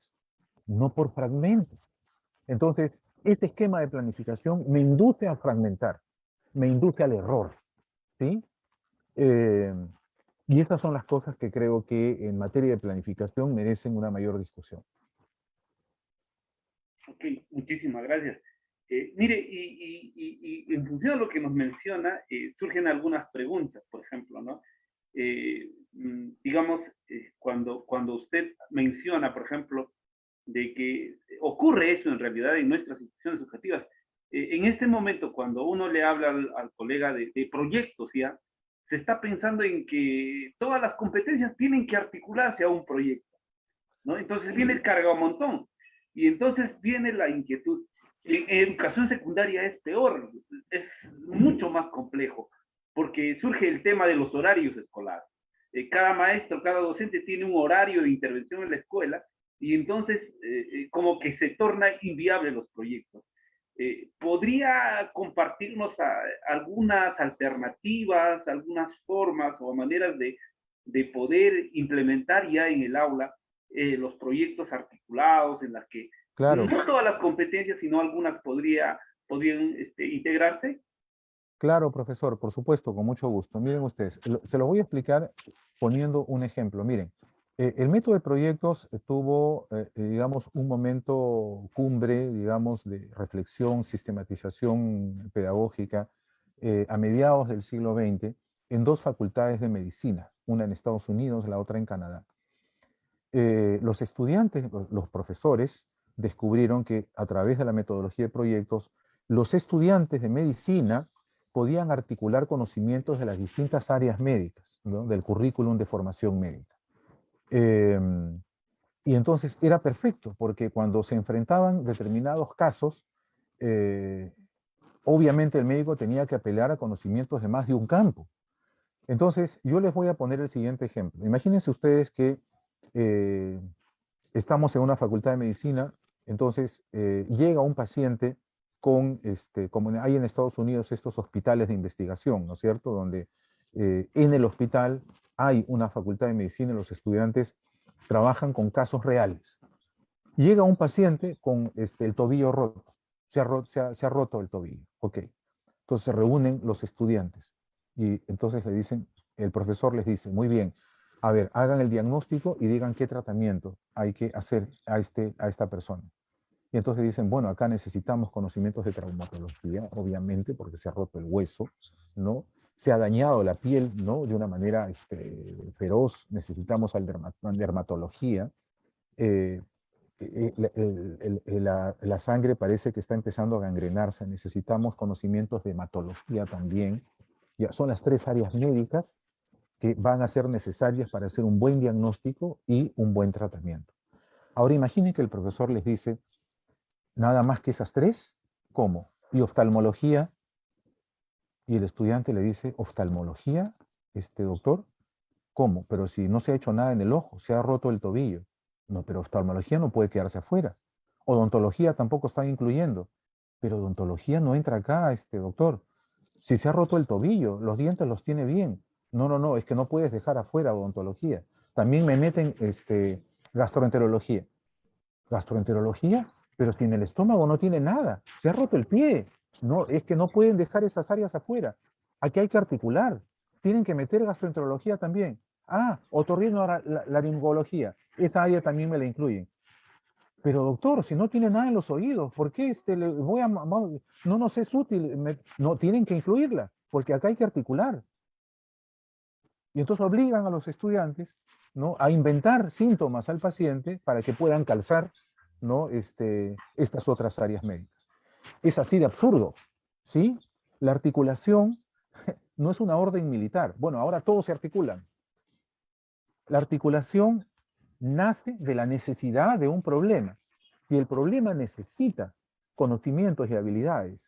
no por fragmentos. Entonces, ese esquema de planificación me induce a fragmentar, me induce al error, ¿sí? Y esas son las cosas que creo que en materia de planificación merecen una mayor discusión. Ok, muchísimas gracias. Mire, y en función de lo que nos menciona, surgen algunas preguntas, por ejemplo, ¿no? Digamos, cuando usted menciona, por ejemplo, de que ocurre eso en realidad en nuestras instituciones educativas, en este momento, cuando uno le habla al colega de proyectos, ¿ya? Se está pensando en que todas las competencias tienen que articularse a un proyecto, ¿no? Entonces viene el cargamontón. Y entonces viene la inquietud. En educación secundaria es peor, es mucho más complejo, porque surge el tema de los horarios escolares. Cada maestro, cada docente tiene un horario de intervención en la escuela y entonces como que se torna inviable los proyectos. ¿Podría compartirnos algunas alternativas, algunas formas o maneras de poder implementar ya en el aula los proyectos articulados en las que Claro, no todas las competencias, sino algunas podrían integrarse? claro, profesor, por supuesto, con mucho gusto. Miren ustedes, se lo voy a explicar poniendo un ejemplo. Miren, el método de proyectos tuvo, digamos, un momento cumbre, digamos, de reflexión, sistematización pedagógica a mediados del siglo XX en dos facultades de medicina, una en Estados Unidos, la otra en Canadá. Los estudiantes, los profesores, descubrieron que a través de la metodología de proyectos, los estudiantes de medicina podían articular conocimientos de las distintas áreas médicas, ¿no? Del currículum de formación médica. Eh, y entonces era perfecto, porque cuando se enfrentaban determinados casos, eh, obviamente el médico tenía que apelar a conocimientos de más de un campo. Entonces, yo les voy a poner el siguiente ejemplo. Imagínense ustedes que eh, estamos en una facultad de medicina, entonces llega un paciente con, como hay en Estados Unidos estos hospitales de investigación, ¿no es cierto? Donde en el hospital hay una facultad de medicina y los estudiantes trabajan con casos reales. Llega un paciente con el tobillo roto, se ha roto el tobillo, ok. Entonces se reúnen los estudiantes y entonces le dicen, el profesor les dice, muy bien, a ver, hagan el diagnóstico y digan qué tratamiento hay que hacer a esta persona. Y entonces dicen, bueno, acá necesitamos conocimientos de traumatología, obviamente, porque se ha roto el hueso, ¿no? Se ha dañado la piel, ¿no? De una manera feroz, necesitamos dermatología. Eh, la sangre parece que está empezando a gangrenarse, necesitamos conocimientos de hematología también. Ya, son las tres áreas médicas que van a ser necesarias para hacer un buen diagnóstico y un buen tratamiento. Ahora imaginen que el profesor les dice, nada más que esas tres, ¿cómo? Y oftalmología, y el estudiante le dice, oftalmología, doctor, ¿cómo? Pero si no se ha hecho nada en el ojo, se ha roto el tobillo. No, pero oftalmología no puede quedarse afuera. Odontología tampoco están incluyendo. Pero odontología no entra acá, doctor. Si se ha roto el tobillo, los dientes los tiene bien. No, no, no, es que no puedes dejar afuera odontología. También me meten gastroenterología. Gastroenterología, pero si en el estómago no tiene nada, se ha roto el pie. No, es que no pueden dejar esas áreas afuera. Aquí hay que articular. Tienen que meter gastroenterología también. Ah, otorrinolaringología. Esa área también me la incluyen. Pero doctor, si no tiene nada en los oídos, ¿por qué le voy a... No nos es útil, no tienen que incluirla, porque acá hay que articular. Y entonces obligan a los estudiantes, ¿no? A inventar síntomas al paciente para que puedan calzar, ¿no? Estas otras áreas médicas. Es así de absurdo, ¿sí? La articulación no es una orden militar. Bueno, ahora todos se articulan. La articulación nace de la necesidad de un problema. Si el problema necesita conocimientos y habilidades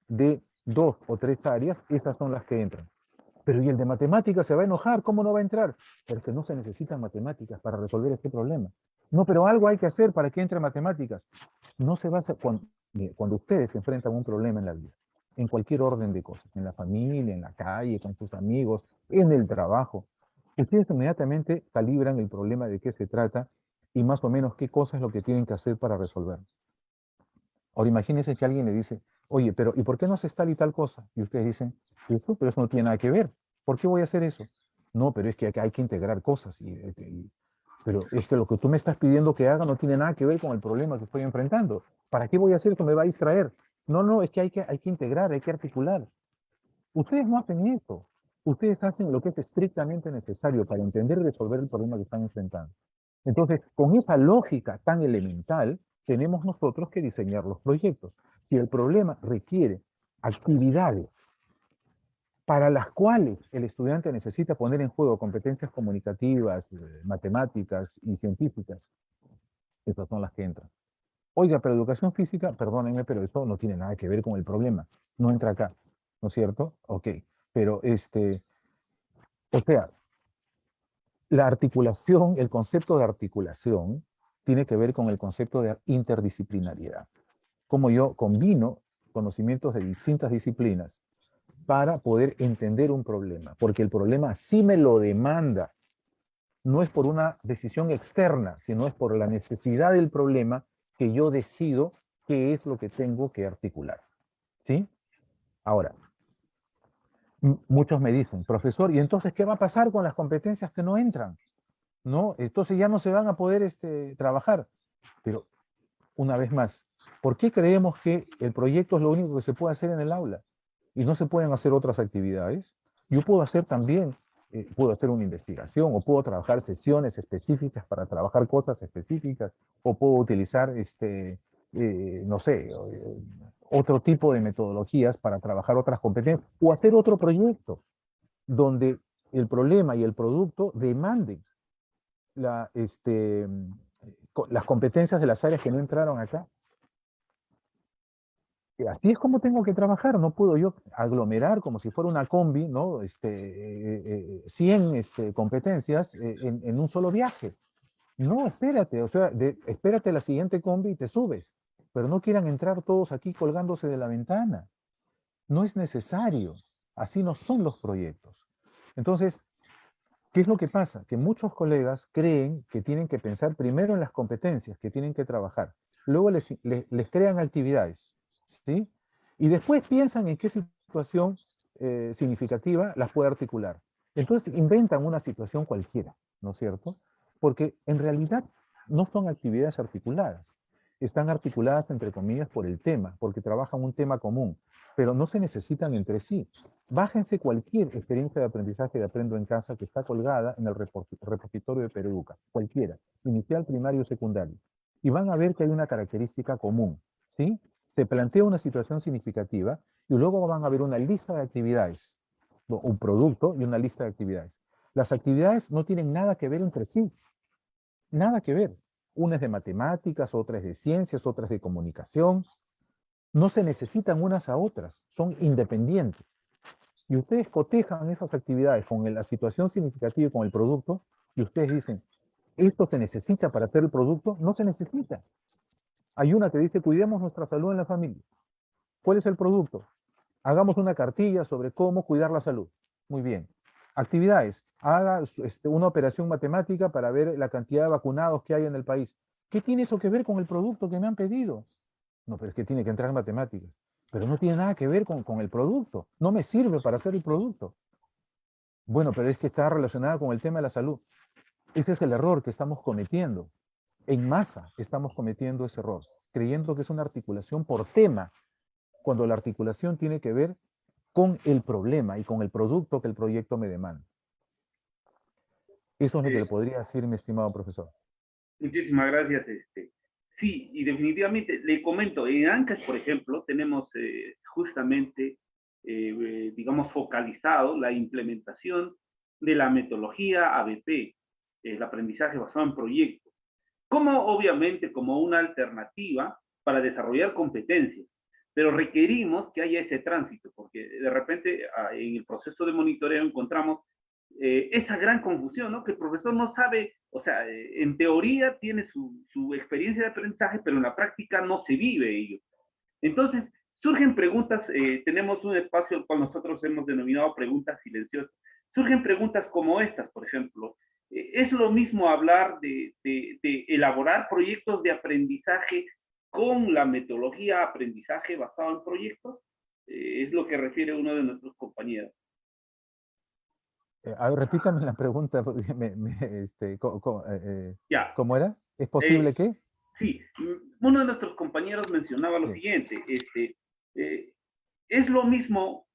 de dos o tres áreas, esas son las que entran. Pero ¿y el de matemáticas se va a enojar? ¿Cómo no va a entrar? Porque no se necesitan matemáticas para resolver este problema. No, pero algo hay que hacer para que entre matemáticas. No se va a hacer cuando ustedes se enfrentan a un problema en la vida, en cualquier orden de cosas, en la familia, en la calle, con sus amigos, en el trabajo. Ustedes inmediatamente calibran el problema de qué se trata y más o menos qué cosa es lo que tienen que hacer para resolverlo. Ahora imagínense que alguien le dice, oye, pero ¿y por qué no haces tal y tal cosa? Y ustedes dicen, eso, pero eso no tiene nada que ver. ¿Por qué voy a hacer eso? No, pero es que hay que integrar cosas. Pero es que lo que tú me estás pidiendo que haga no tiene nada que ver con el problema que estoy enfrentando. ¿Para qué voy a hacer esto? Me va a distraer. No, no, es que hay que integrar, hay que articular. Ustedes no hacen eso. Ustedes hacen lo que es estrictamente necesario para entender y resolver el problema que están enfrentando. Entonces, con esa lógica tan elemental, tenemos nosotros que diseñar los proyectos. Si el problema requiere actividades para las cuales el estudiante necesita poner en juego competencias comunicativas, matemáticas y científicas, esas son las que entran. Oiga, pero educación física, perdónenme, pero eso no tiene nada que ver con el problema. No entra acá, ¿no es cierto? Ok, pero o sea, la articulación, el concepto de articulación tiene que ver con el concepto de interdisciplinariedad. Como yo combino conocimientos de distintas disciplinas para poder entender un problema, porque el problema sí me lo demanda. No es por una decisión externa, sino es por la necesidad del problema que yo decido qué es lo que tengo que articular. ¿Sí? Ahora, muchos me dicen, profesor, ¿y entonces qué va a pasar con las competencias que no entran? ¿No? Entonces ya no se van a poder trabajar. Pero, una vez más, ¿por qué creemos que el proyecto es lo único que se puede hacer en el aula y no se pueden hacer otras actividades? Yo puedo hacer también, puedo hacer una investigación o puedo trabajar sesiones específicas para trabajar cosas específicas o puedo utilizar, no sé, otro tipo de metodologías para trabajar otras competencias o hacer otro proyecto donde el problema y el producto demanden las competencias de las áreas que no entraron acá. Así es como tengo que trabajar, no puedo yo aglomerar como si fuera una combi, ¿no? 100 competencias en un solo viaje. No, espérate, o sea, espérate la siguiente combi y te subes, pero no quieran entrar todos aquí colgándose de la ventana. No es necesario, así no son los proyectos. Entonces, ¿qué es lo que pasa? Que muchos colegas creen que tienen que pensar primero en las competencias que tienen que trabajar, luego les crean actividades, ¿sí? Y después piensan en qué situación significativa las puede articular. Entonces inventan una situación cualquiera, ¿no es cierto? Porque en realidad no son actividades articuladas. Están articuladas, entre comillas, por el tema, porque trabajan un tema común, pero no se necesitan entre sí. Bájense cualquier experiencia de aprendizaje de Aprendo en Casa que está colgada en el repositorio de Peruca, cualquiera, inicial, primario, secundario. Y van a ver que hay una característica común, ¿sí? Se plantea una situación significativa y luego van a ver una lista de actividades, un producto y una lista de actividades. Las actividades no tienen nada que ver entre sí, nada que ver. Una es de matemáticas, otra es de ciencias, otra es de comunicación. No se necesitan unas a otras, son independientes. Y ustedes cotejan esas actividades con la situación significativa y con el producto, y ustedes dicen, ¿esto se necesita para hacer el producto? No se necesita. Hay una que dice, cuidemos nuestra salud en la familia. ¿Cuál es el producto? Hagamos una cartilla sobre cómo cuidar la salud. Muy bien. Actividades. Haga una operación matemática para ver la cantidad de vacunados que hay en el país. ¿Qué tiene eso que ver con el producto que me han pedido? No, pero es que tiene que entrar en matemáticas. Pero no tiene nada que ver con el producto. No me sirve para hacer el producto. Bueno, pero es que está relacionada con el tema de la salud. Ese es el error que estamos cometiendo. En masa estamos cometiendo ese error, creyendo que es una articulación por tema, cuando la articulación tiene que ver con el problema y con el producto que el proyecto me demanda. Eso es lo que le podría decir, mi estimado profesor. Muchísimas gracias. Sí, y definitivamente le comento, en ANCAS, por ejemplo, tenemos justamente, digamos, focalizado la implementación de la metodología ABP, el aprendizaje basado en proyectos, como obviamente como una alternativa para desarrollar competencias, pero requerimos que haya ese tránsito, porque de repente en el proceso de monitoreo encontramos esa gran confusión, ¿no? Que el profesor no sabe, o sea, en teoría tiene su experiencia de aprendizaje, pero en la práctica no se vive ello. Entonces, surgen preguntas, tenemos un espacio al cual nosotros hemos denominado preguntas silenciosas. Surgen preguntas como estas, por ejemplo. ¿Es lo mismo hablar de elaborar proyectos de aprendizaje con la metodología aprendizaje basado en proyectos? Es lo que refiere uno de nuestros compañeros. A ver, repítame la pregunta, Ya, ¿cómo era? ¿Es posible que? sí, uno de nuestros compañeros mencionaba lo Sí. siguiente, eh, es lo mismo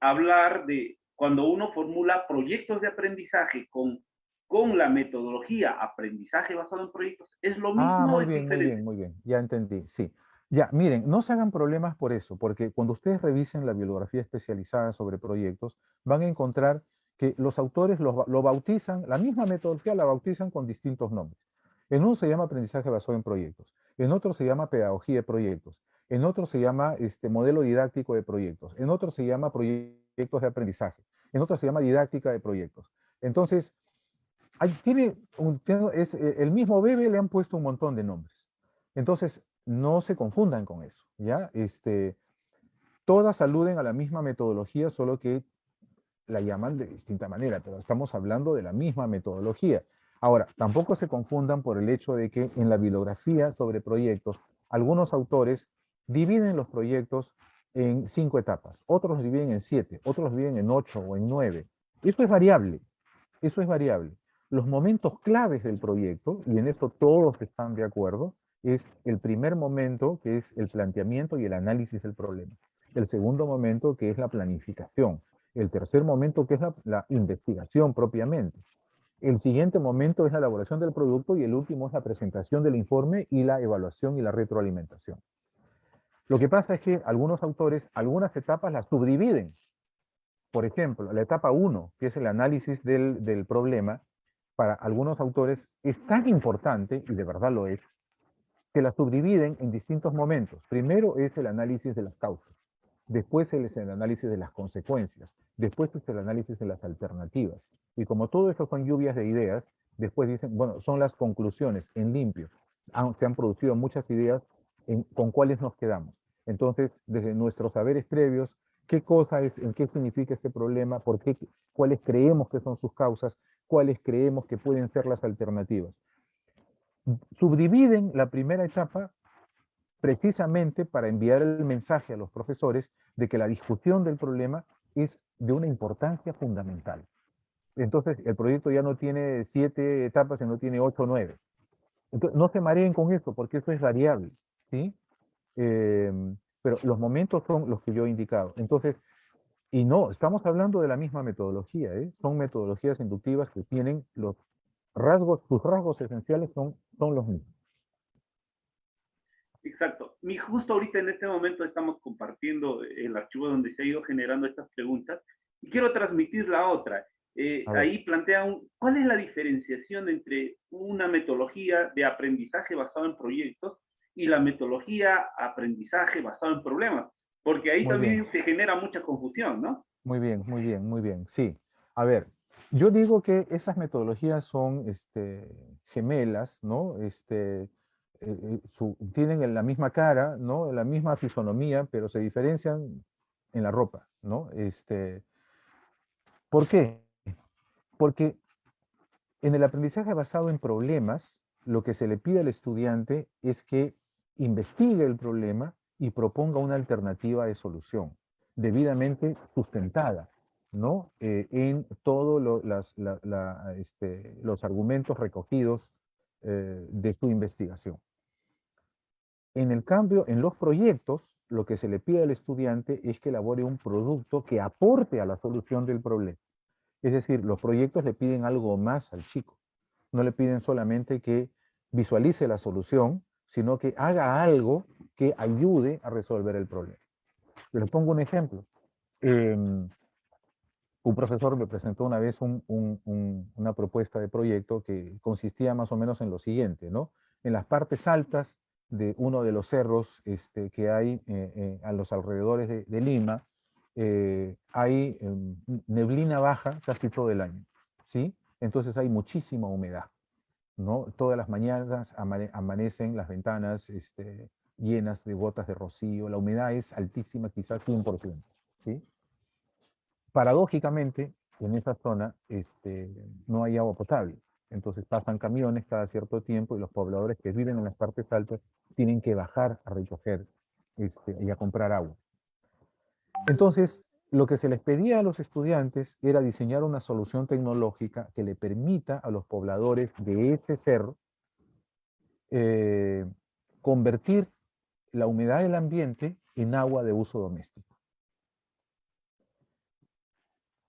hablar de cuando uno formula proyectos de aprendizaje con la metodología aprendizaje basado en proyectos, ¿es lo Ah, mismo o muy es bien, muy bien, diferente? muy bien. Ya entendí, sí. Ya, miren, no se hagan problemas por eso, porque cuando ustedes revisen la bibliografía especializada sobre proyectos, van a encontrar que los autores lo bautizan, la misma metodología la bautizan con distintos nombres. En uno se llama aprendizaje basado en proyectos, en otro se llama pedagogía de proyectos, en otro se llama modelo didáctico de proyectos, en otro se llama proyectos de aprendizaje, en otro se llama didáctica de proyectos. Entonces, el mismo bebé le han puesto un montón de nombres. Entonces, no se confundan con eso, ¿ya? Todas aluden a la misma metodología, solo que la llaman de distinta manera, pero estamos hablando de la misma metodología. Ahora, tampoco se confundan por el hecho de que en la bibliografía sobre proyectos, algunos autores dividen los proyectos en 5 etapas, otros los dividen en 7, otros los dividen en 8 o en 9. Eso es variable, eso es variable. Los momentos claves del proyecto, y en eso todos están de acuerdo, es el primer momento, que es el planteamiento y el análisis del problema. El segundo momento, que es la planificación. El tercer momento, que es la investigación propiamente. El siguiente momento es la elaboración del producto y el último es la presentación del informe y la evaluación y la retroalimentación. Lo que pasa es que algunos autores, algunas etapas las subdividen. Por ejemplo, la etapa 1, que es el análisis del problema, para algunos autores es tan importante, y de verdad lo es, que la subdividen en distintos momentos. Primero es el análisis de las causas. Después es el análisis de las consecuencias, después es el análisis de las alternativas. Y como todo eso son lluvias de ideas, después dicen, bueno, son las conclusiones en limpio. Se han producido muchas ideas, ¿con cuáles nos quedamos? Entonces, desde nuestros saberes previos, ¿qué cosa es, en qué significa este problema? ¿Por qué, cuáles creemos que son sus causas? ¿Cuáles creemos que pueden ser las alternativas? Subdividen la primera etapa precisamente para enviar el mensaje a los profesores de que la discusión del problema es de una importancia fundamental. Entonces, el proyecto ya no tiene 7 etapas, sino tiene 8 o 9. Entonces, no se mareen con eso, porque eso es variable, ¿sí? Eh, pero los momentos son los que yo he indicado. Entonces, y no, estamos hablando de la misma metodología, ¿eh? Son metodologías inductivas que tienen los rasgos, sus rasgos esenciales son los mismos. Exacto. Justo ahorita en este momento estamos compartiendo el archivo donde se ha ido generando estas preguntas y quiero transmitir la otra. Ahí plantea ¿cuál es la diferenciación entre una metodología de aprendizaje basado en proyectos y la metodología aprendizaje basado en problemas? Porque ahí Muy bien. también se genera mucha confusión, ¿no? Muy bien, muy bien, muy bien. Sí. A ver, yo digo que esas metodologías son gemelas, ¿no? Tienen la misma cara, ¿no? La misma fisonomía, pero se diferencian en la ropa, ¿no? ¿Por qué? Porque en el aprendizaje basado en problemas, lo que se le pide al estudiante es que investigue el problema y proponga una alternativa de solución, debidamente sustentada, ¿no? En todos los argumentos recogidos de su investigación. En el cambio, en los proyectos, lo que se le pide al estudiante es que elabore un producto que aporte a la solución del problema. Es decir, los proyectos le piden algo más al chico. No le piden solamente que visualice la solución, sino que haga algo que ayude a resolver el problema. Les pongo un ejemplo. Un profesor me presentó una vez una propuesta de proyecto que consistía más o menos en lo siguiente, ¿no? En las partes altas de uno de los cerros que hay a los alrededores de Lima, hay neblina baja casi todo el año, ¿sí? Entonces hay muchísima humedad, ¿no? Todas las mañanas amanecen las ventanas llenas de gotas de rocío, la humedad es altísima, quizás 100%, ¿sí? Paradójicamente, en esa zona no hay agua potable. Entonces pasan camiones cada cierto tiempo y los pobladores que viven en las partes altas tienen que bajar a recoger y a comprar agua. Entonces, lo que se les pedía a los estudiantes era diseñar una solución tecnológica que le permita a los pobladores de ese cerro convertir la humedad del ambiente en agua de uso doméstico.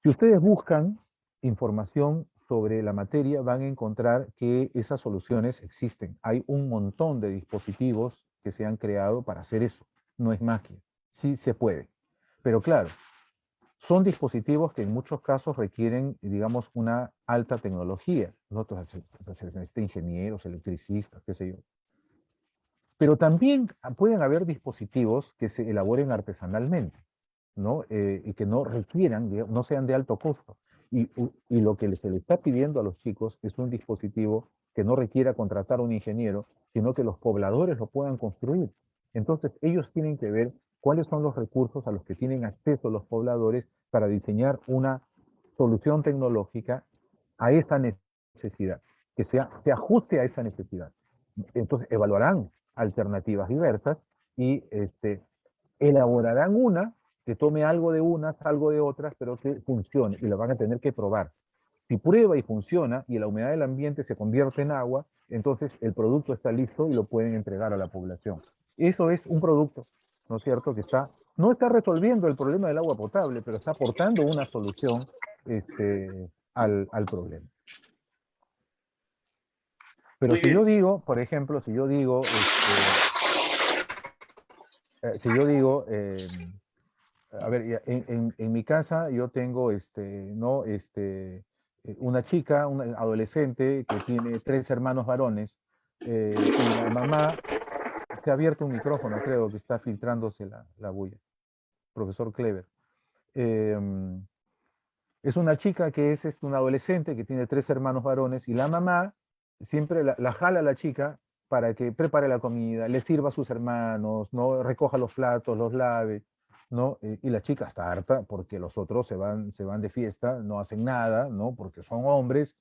Si ustedes buscan información sobre la materia, van a encontrar que esas soluciones existen. Hay un montón de dispositivos que se han creado para hacer eso. No es magia. Sí se puede. Pero claro, son dispositivos que en muchos casos requieren, digamos, una alta tecnología. Nosotros se necesitan ingenieros, electricistas, qué sé yo. Pero también pueden haber dispositivos que se elaboren artesanalmente, ¿no? Y que no requieran, no sean de alto costo. Y lo que se le está pidiendo a los chicos es un dispositivo que no requiera contratar a un ingeniero, sino que los pobladores lo puedan construir. Entonces, ellos tienen que ver cuáles son los recursos a los que tienen acceso los pobladores para diseñar una solución tecnológica a esa necesidad, que se ajuste a esa necesidad. Entonces, evaluarán alternativas diversas y elaborarán una que tome algo de unas, algo de otras, pero que funcione, y la van a tener que probar. Si prueba y funciona, y la humedad del ambiente se convierte en agua, entonces el producto está listo y lo pueden entregar a la población. Eso es un producto, ¿no es cierto?, que no está resolviendo el problema del agua potable, pero está aportando una solución al problema. Pero Muy si yo bien. digo, por ejemplo, si yo digo, a ver, en mi casa yo tengo ¿no? Una chica, una adolescente que tiene 3 hermanos varones, y la mamá, se ha abierto un micrófono, creo que está filtrándose la bulla, profesor Clever. Es una chica que es una adolescente que tiene 3 hermanos varones y la mamá siempre la jala a la chica para que prepare la comida, le sirva a sus hermanos, ¿no? Recoja los platos, los lave, ¿no? Y la chica está harta porque los otros se van de fiesta, no hacen nada, ¿no? Porque son hombres.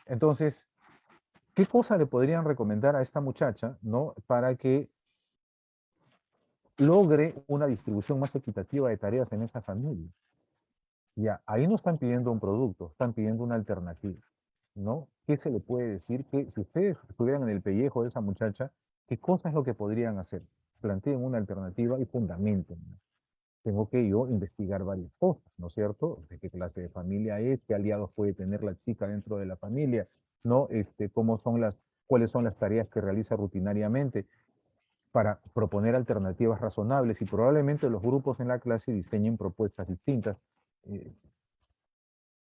Entonces, ¿qué cosa le podrían recomendar a esta muchacha, ¿no? Para que logre una distribución más equitativa de tareas en esa familia? Ya, ahí no están pidiendo un producto, están pidiendo una alternativa, ¿no? ¿Qué se le puede decir? Que si ustedes estuvieran en el pellejo de esa muchacha, ¿qué cosa es lo que podrían hacer? Planteen una alternativa y fundamenten, ¿no? Tengo que yo investigar varias cosas, ¿no es cierto? De qué clase de familia es, qué aliados puede tener la chica dentro de la familia, ¿no? Cuáles son las tareas que realiza rutinariamente para proponer alternativas razonables, y probablemente los grupos en la clase diseñen propuestas distintas. Eh,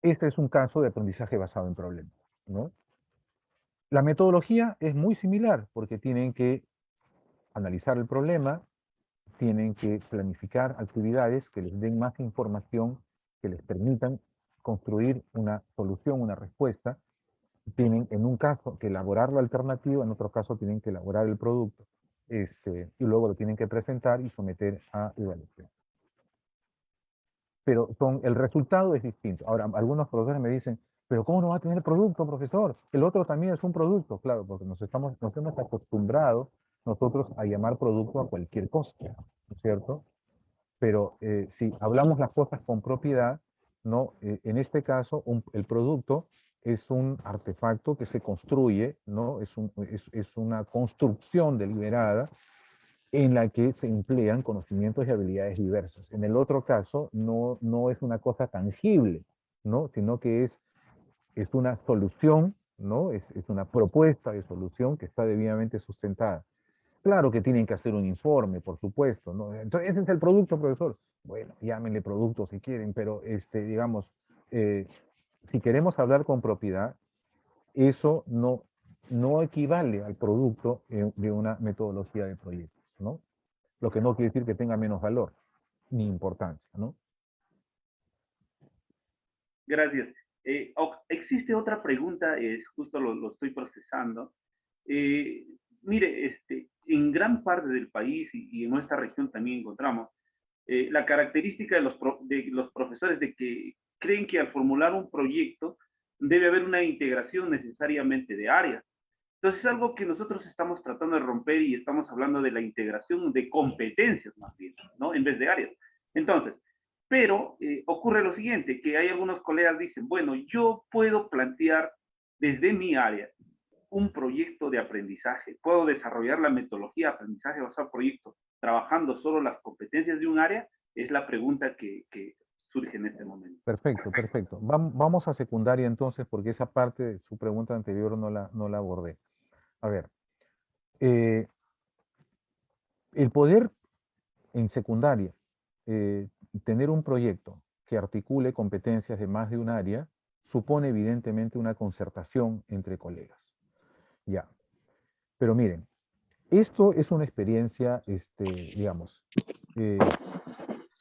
Este es un caso de aprendizaje basado en problemas, ¿no? La metodología es muy similar porque tienen que analizar el problema, tienen que planificar actividades que les den más información, que les permitan construir una solución, una respuesta. Tienen en un caso que elaborar la alternativa, en otro caso tienen que elaborar el producto, y luego lo tienen que presentar y someter a evaluación. Pero el resultado es distinto. Ahora, algunos profesores me dicen, pero ¿cómo no va a tener producto, profesor? El otro también es un producto. Claro, porque nos hemos acostumbrado nosotros a llamar producto a cualquier cosa, ¿no es cierto? Pero si hablamos las cosas con propiedad, ¿no? En este caso, el producto es un artefacto que se construye, ¿no? Es una construcción deliberada en la que se emplean conocimientos y habilidades diversas. En el otro caso, no es una cosa tangible, ¿no? Sino que es una solución, ¿no? Es una propuesta de solución que está debidamente sustentada. Claro que tienen que hacer un informe, por supuesto, ¿no? Entonces, ese es el producto, profesor. Bueno, llámenle producto si quieren, pero, digamos, si queremos hablar con propiedad, eso no equivale al producto de una metodología de proyectos, ¿no? Lo que no quiere decir que tenga menos valor ni importancia, ¿no? Gracias. Existe otra pregunta, justo lo estoy procesando. Eh, Mire, en gran parte del país y en nuestra región también encontramos la característica de los profesores de que creen que al formular un proyecto debe haber una integración necesariamente de áreas. Entonces es algo que nosotros estamos tratando de romper y estamos hablando de la integración de competencias más bien, ¿no? En vez de áreas. Entonces, pero ocurre lo siguiente, que hay algunos colegas que dicen, bueno, yo puedo plantear desde mi área un proyecto de aprendizaje, puedo desarrollar la metodología de aprendizaje basado en proyectos, trabajando solo las competencias de un área, es la pregunta que surge en este momento. Perfecto, perfecto. Vamos a secundaria entonces, porque esa parte de su pregunta anterior no la abordé. A ver, el poder en secundaria tener un proyecto que articule competencias de más de un área supone evidentemente una concertación entre colegas. Ya. Pero miren, esto es una experiencia, digamos,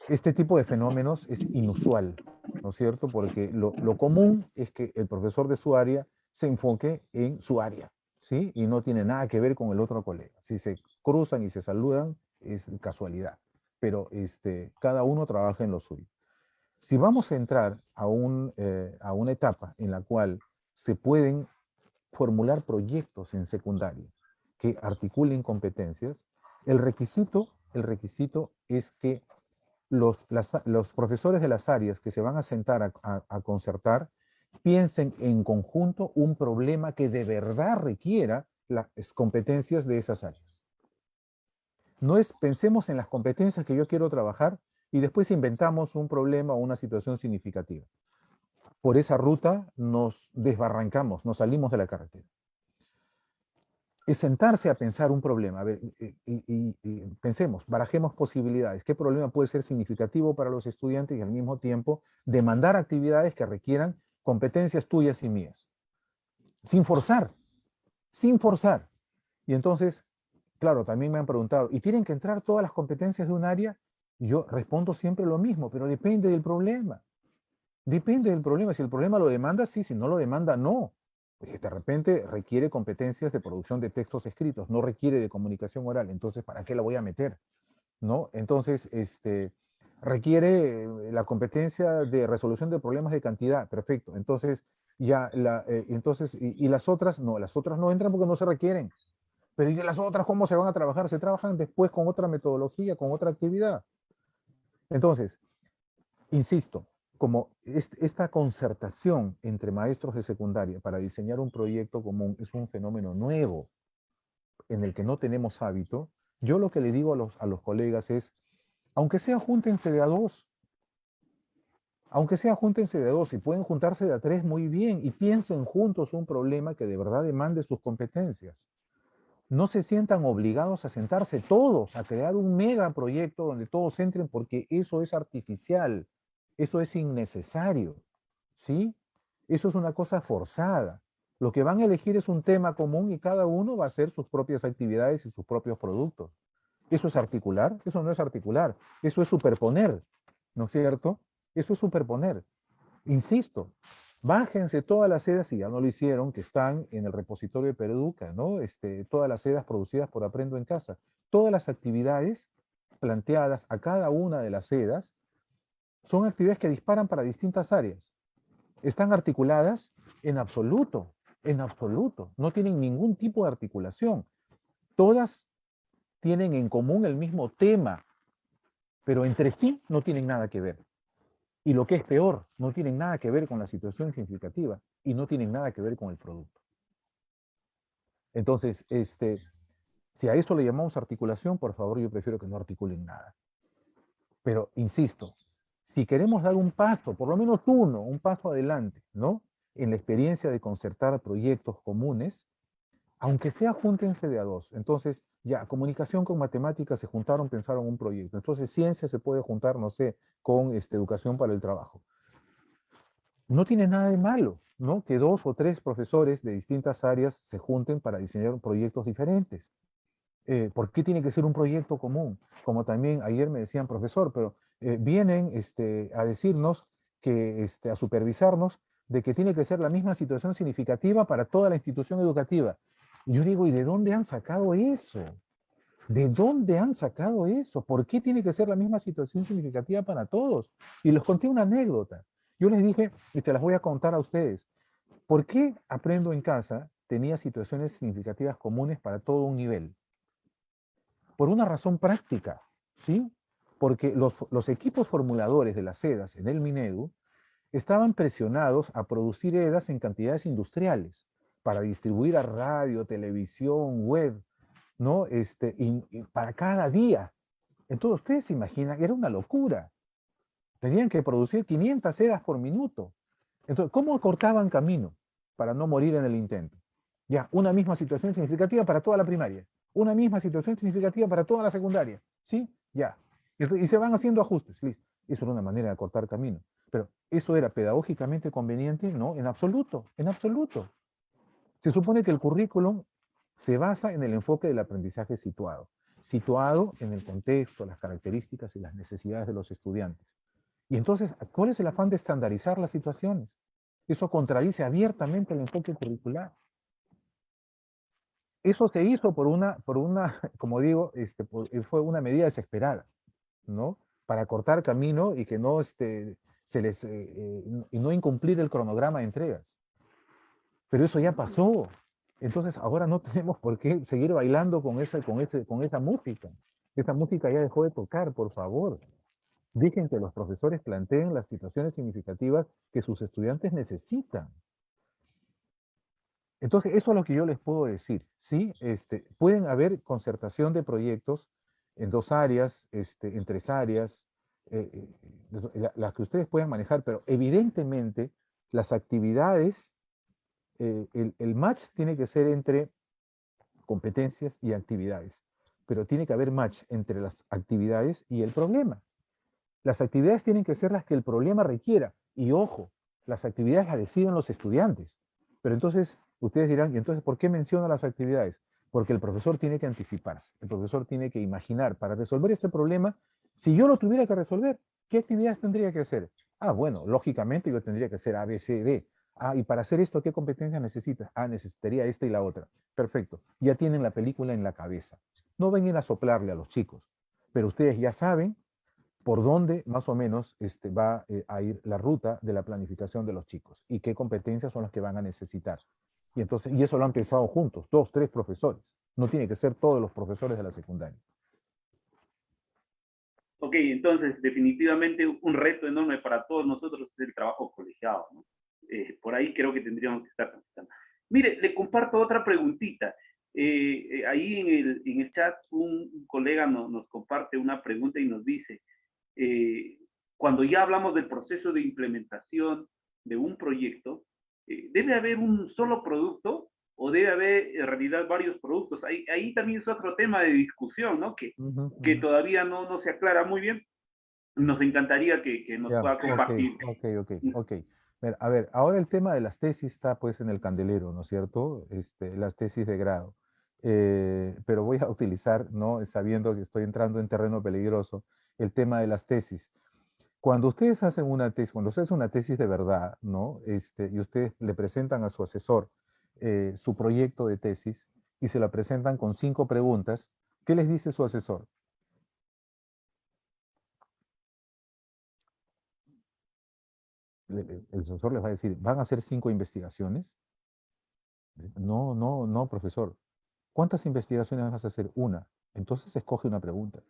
este tipo de fenómenos es inusual, ¿no es cierto? Porque lo común es que el profesor de su área se enfoque en su área, ¿sí? Y no tiene nada que ver con el otro colega. Si se cruzan y se saludan, es casualidad. pero cada uno trabaja en lo suyo. Si vamos a entrar a una etapa en la cual se pueden formular proyectos en secundaria que articulen competencias, el requisito es que los profesores de las áreas que se van a sentar a concertar piensen en conjunto un problema que de verdad requiera las competencias de esas áreas. No es pensemos en las competencias que yo quiero trabajar y después inventamos un problema o una situación significativa. Por esa ruta nos desbarrancamos, nos salimos de la carretera. Es sentarse a pensar un problema. A ver, y pensemos, barajemos posibilidades. ¿Qué problema puede ser significativo para los estudiantes y al mismo tiempo demandar actividades que requieran competencias tuyas y mías? Sin forzar, sin forzar. Y entonces, claro, también me han preguntado, ¿y tienen que entrar todas las competencias de un área? Y yo respondo siempre lo mismo, pero depende del problema. Depende del problema. Si el problema lo demanda, sí. Si no lo demanda, no. De repente requiere competencias de producción de textos escritos, no requiere de comunicación oral. Entonces, ¿para qué la voy a meter? ¿No? Entonces, requiere la competencia de resolución de problemas de cantidad. Perfecto. Entonces, y las otras no entran porque no se requieren. Pero ¿y las otras cómo se van a trabajar? Se trabajan después con otra metodología, con otra actividad. Entonces, insisto, como esta concertación entre maestros de secundaria para diseñar un proyecto común es un fenómeno nuevo en el que no tenemos hábito, yo lo que le digo a los colegas es, aunque sea júntense de a dos, aunque sea júntense de a dos, y pueden juntarse de a tres muy bien, y piensen juntos un problema que de verdad demande sus competencias. No se sientan obligados a sentarse todos, a crear un megaproyecto donde todos entren, porque eso es artificial, eso es innecesario, ¿sí? Eso es una cosa forzada. Lo que van a elegir es un tema común y cada uno va a hacer sus propias actividades y sus propios productos. ¿Eso es articular? Eso no es articular, eso es superponer, ¿no es cierto? Eso es superponer. Insisto, bájense todas las sedas, si ya no lo hicieron, que están en el repositorio de Pereduca, ¿no? Todas las sedas producidas por Aprendo en Casa. Todas las actividades planteadas a cada una de las sedas son actividades que disparan para distintas áreas. ¿Están articuladas? En absoluto, en absoluto. No tienen ningún tipo de articulación. Todas tienen en común el mismo tema, pero entre sí no tienen nada que ver. Y lo que es peor, no tienen nada que ver con la situación significativa y no tienen nada que ver con el producto. Entonces, si a esto le llamamos articulación, por favor, yo prefiero que no articulen nada. Pero, insisto, si queremos dar un paso, por lo menos uno, un paso adelante, ¿no? En la experiencia de concertar proyectos comunes, aunque sea júntense de a dos. Entonces, ya, comunicación con matemáticas se juntaron, pensaron un proyecto. Entonces, ciencia se puede juntar, no sé, con educación para el trabajo. No tiene nada de malo, ¿no? Que dos o tres profesores de distintas áreas se junten para diseñar proyectos diferentes. ¿Por qué tiene que ser un proyecto común? Como también ayer me decían, profesor, pero vienen a decirnos que, a supervisarnos de que tiene que ser la misma situación significativa para toda la institución educativa. Y yo digo, ¿y de dónde han sacado eso? ¿De dónde han sacado eso? ¿Por qué tiene que ser la misma situación significativa para todos? Y les conté una anécdota. Yo les dije, y te las voy a contar a ustedes, ¿por qué Aprendo en Casa tenía situaciones significativas comunes para todo un nivel? Por una razón práctica, ¿sí? Porque los equipos formuladores de las EDAs en el Minedu estaban presionados a producir EDAs en cantidades industriales para distribuir a radio, televisión, web, ¿no? Y para cada día. Entonces, ustedes se imaginan, era una locura. Tenían que producir 500 EDAs por minuto. Entonces, ¿cómo cortaban camino para no morir en el intento? Ya, una misma situación significativa para toda la primaria, una misma situación significativa para toda la secundaria, ¿sí? Ya. Y se van haciendo ajustes, listo. Eso era una manera de cortar camino. Pero, ¿eso era pedagógicamente conveniente? No, en absoluto, en absoluto. Se supone que el currículum se basa en el enfoque del aprendizaje situado en el contexto, las características y las necesidades de los estudiantes. Y entonces, ¿cuál es el afán de estandarizar las situaciones? Eso contradice abiertamente el enfoque curricular. Eso se hizo por una como digo, fue una medida desesperada. ¿no? Para cortar camino y que no, y no incumplir el cronograma de entregas. Pero eso ya pasó. Entonces ahora no tenemos por qué seguir bailando con esa música. Esa música ya dejó de tocar, por favor. Dejen que los profesores planteen las situaciones significativas que sus estudiantes necesitan. Entonces, eso es lo que yo les puedo decir, ¿sí? Pueden haber concertación de proyectos en dos áreas, en tres áreas, las que ustedes puedan manejar, pero evidentemente las actividades, el match tiene que ser entre competencias y actividades, pero tiene que haber match entre las actividades y el problema. Las actividades tienen que ser las que el problema requiera. Y ojo, las actividades las deciden los estudiantes. Pero entonces, ustedes dirán, ¿y entonces por qué menciona las actividades? Porque el profesor tiene que anticiparse, el profesor tiene que imaginar, para resolver este problema, si yo lo tuviera que resolver, ¿qué actividades tendría que hacer? Ah, bueno, lógicamente yo tendría que hacer A, B, C, D. Ah, y para hacer esto, ¿qué competencias necesitas? Ah, necesitaría esta y la otra. Perfecto, ya tienen la película en la cabeza. No vengan a soplarle a los chicos, pero ustedes ya saben por dónde más o menos va a ir la ruta de la planificación de los chicos y qué competencias son las que van a necesitar. Y entonces, y eso lo han pensado juntos, dos, tres profesores. No tiene que ser todos los profesores de la secundaria. Ok, entonces definitivamente un reto enorme para todos nosotros es el trabajo colegiado, ¿no? Por ahí creo que tendríamos que estar pensando. Mire, le comparto otra preguntita. Ahí en el chat un colega nos comparte una pregunta y nos dice, eh, cuando ya hablamos del proceso de implementación de un proyecto, ¿debe haber un solo producto o debe haber en realidad varios productos? Ahí también es otro tema de discusión, ¿no? Que todavía no se aclara muy bien. Nos encantaría que nos Ya, pueda ok, compartir. ok. A ver, ahora el tema de las tesis está pues en el candelero, ¿no es cierto? Las tesis de grado. Pero voy a utilizar, ¿no? Sabiendo que estoy entrando en terreno peligroso, el tema de las tesis. Cuando ustedes hacen una tesis, cuando ustedes hacen una tesis de verdad, ¿no? Y ustedes le presentan a su asesor su proyecto de tesis y se la presentan con 5 preguntas, ¿qué les dice su asesor? El asesor les va a decir, ¿van a hacer 5 investigaciones? No, no, no, profesor. ¿Cuántas investigaciones vas a hacer? Una. Entonces escoge una pregunta.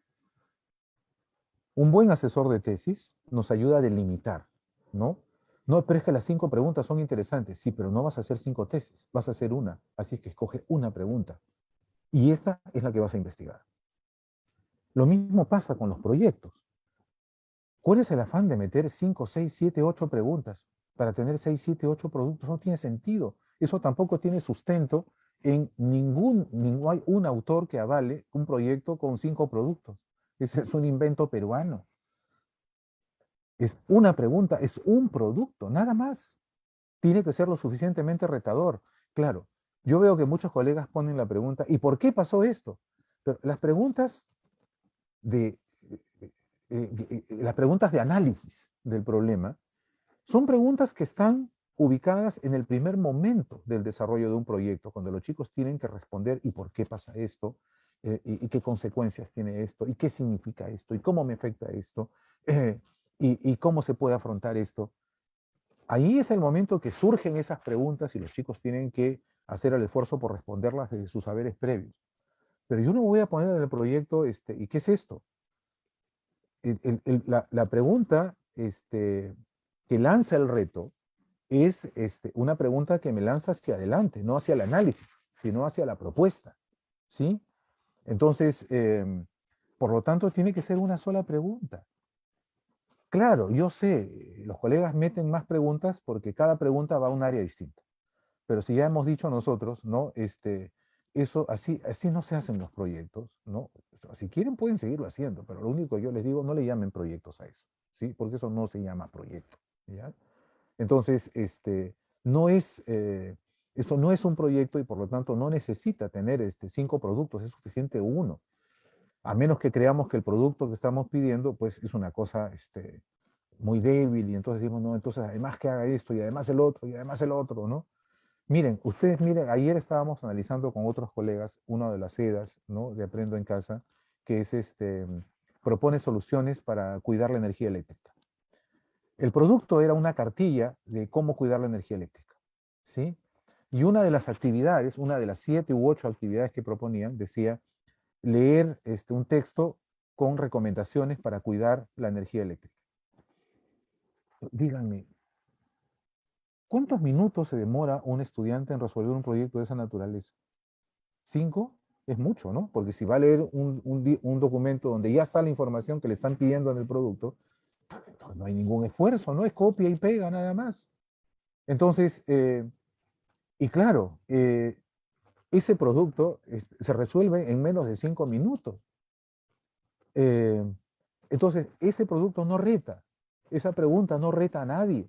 Un buen asesor de tesis nos ayuda a delimitar, ¿no? No, pero es que las 5 preguntas son interesantes. Sí, pero no vas a hacer 5 tesis, vas a hacer una. Así es que escoge una pregunta. Y esa es la que vas a investigar. Lo mismo pasa con los proyectos. ¿Cuál es el afán de meter 5, 6, 7, 8 preguntas para tener 6, 7, 8 productos? No tiene sentido. Eso tampoco tiene sustento en no hay un autor que avale un proyecto con 5 productos. Ese es un invento peruano. Es una pregunta, es un producto, nada más. Tiene que ser lo suficientemente retador. Claro, yo veo que muchos colegas ponen la pregunta, ¿y por qué pasó esto? Pero de, las preguntas de análisis del problema son preguntas que están ubicadas en el primer momento del desarrollo de un proyecto, cuando los chicos tienen que responder ¿y por qué pasa esto? Y qué consecuencias tiene esto? ¿Y qué significa esto? ¿Y cómo me afecta esto? ¿Y cómo se puede afrontar esto? Ahí es el momento que surgen esas preguntas y los chicos tienen que hacer el esfuerzo por responderlas desde sus saberes previos. Pero yo no voy a poner en el proyecto, ¿y qué es esto? La pregunta que lanza el reto es una pregunta que me lanza hacia adelante, no hacia el análisis, sino hacia la propuesta, ¿sí? Entonces, por lo tanto, tiene que ser una sola pregunta. Claro, yo sé, los colegas meten más preguntas porque cada pregunta va a un área distinta. Pero si ya hemos dicho nosotros, ¿no? Eso así no se hacen los proyectos, ¿no? Si quieren pueden seguirlo haciendo, pero lo único que yo les digo, no le llamen proyectos a eso, ¿sí? Porque eso no se llama proyecto, ¿ya? Entonces, no es, eso no es un proyecto y por lo tanto no necesita tener 5 productos, es suficiente uno. A menos que creamos que el producto que estamos pidiendo, pues es una cosa muy débil y entonces decimos, no, entonces además que haga esto y además el otro y además el otro, ¿no? Miren, ustedes miren, ayer estábamos analizando con otros colegas una de las sedas, ¿no? De Aprendo en Casa, que es propone soluciones para cuidar la energía eléctrica. El producto era una cartilla de cómo cuidar la energía eléctrica, ¿sí? Y una de las actividades, una de las 7 u 8 actividades que proponían, decía leer un texto con recomendaciones para cuidar la energía eléctrica. Díganme, ¿cuántos minutos se demora un estudiante en resolver un proyecto de esa naturaleza? ¿5? Es mucho, ¿no? Porque si va a leer un documento donde ya está la información que le están pidiendo en el producto, entonces no hay ningún esfuerzo, ¿no? Es copia y pega nada más. Entonces, y claro, ese producto se resuelve en menos de 5 minutos. Entonces, ese producto no reta, esa pregunta no reta a nadie.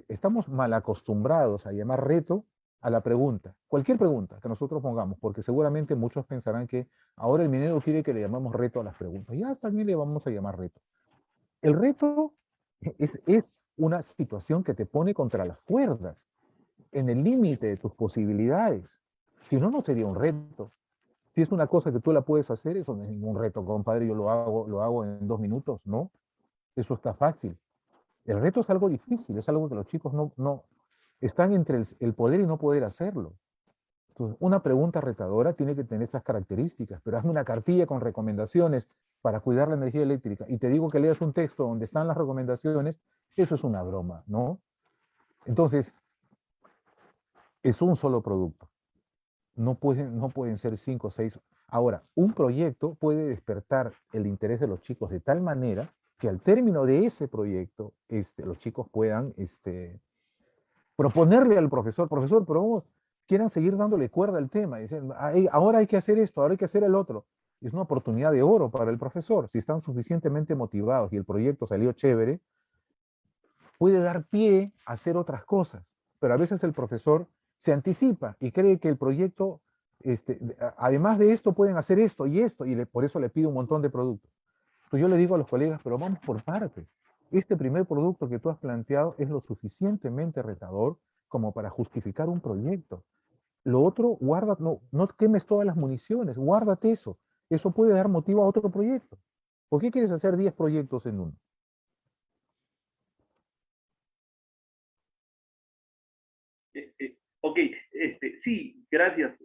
Estamos mal acostumbrados a llamar reto a la pregunta, cualquier pregunta que nosotros pongamos, porque seguramente muchos pensarán que ahora el minero quiere que le llamamos reto a las preguntas. Ya también le vamos a llamar reto. El reto es una situación que te pone contra las cuerdas, en el límite de tus posibilidades. Si no, no sería un reto. Si es una cosa que tú la puedes hacer, eso no es ningún reto, compadre, yo lo hago en 2 minutos, ¿no? Eso está fácil. El reto es algo difícil, es algo que los chicos no están entre el poder y no poder hacerlo. Entonces, una pregunta retadora tiene que tener esas características, pero hazme una cartilla con recomendaciones para cuidar la energía eléctrica y te digo que leas un texto donde están las recomendaciones, eso es una broma, ¿no? Entonces, es un solo producto. No pueden ser 5 o 6. Ahora, un proyecto puede despertar el interés de los chicos de tal manera que al término de ese proyecto, los chicos puedan proponerle al profesor, profesor, pero vamos, quieran seguir dándole cuerda al tema. Dicen, ahora hay que hacer esto, ahora hay que hacer el otro. Es una oportunidad de oro para el profesor. Si están suficientemente motivados y el proyecto salió chévere, puede dar pie a hacer otras cosas. Pero a veces el profesor se anticipa y cree que el proyecto, además de esto, pueden hacer esto y esto, y por eso le pide un montón de productos. Entonces yo le digo a los colegas, pero vamos por partes. Este primer producto que tú has planteado es lo suficientemente retador como para justificar un proyecto. Lo otro, guarda, no quemes todas las municiones, guárdate eso. Eso puede dar motivo a otro proyecto. ¿Por qué quieres hacer 10 proyectos en uno? Ok, sí, gracias.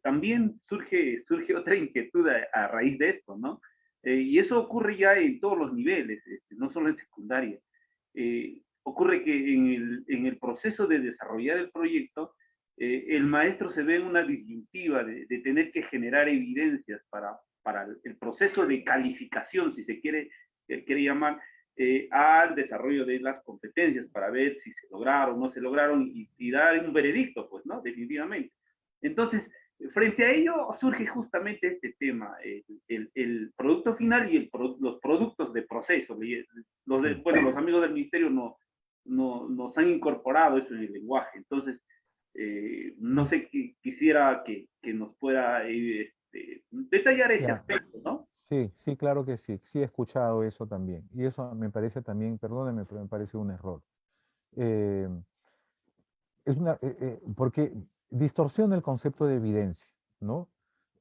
También surge otra inquietud a raíz de esto, ¿no? Y eso ocurre ya en todos los niveles, no solo en secundaria. Ocurre que en el proceso de desarrollar el proyecto, el maestro se ve en una disyuntiva de tener que generar evidencias para el proceso de calificación, si se quiere llamar, al desarrollo de las competencias para ver si se lograron o no se lograron y dar un veredicto, pues, ¿no? Definitivamente. Entonces, frente a ello surge justamente este tema, el producto final y los productos de proceso. Bueno, los amigos del ministerio nos han incorporado eso en el lenguaje. Entonces, no sé, quisiera que nos pueda detallar ese Ya. aspecto, ¿no? Sí, sí, claro que sí. Sí he escuchado eso también. Y eso me parece también, perdónenme, pero me parece un error. Eh, porque distorsiona el concepto de evidencia, ¿no?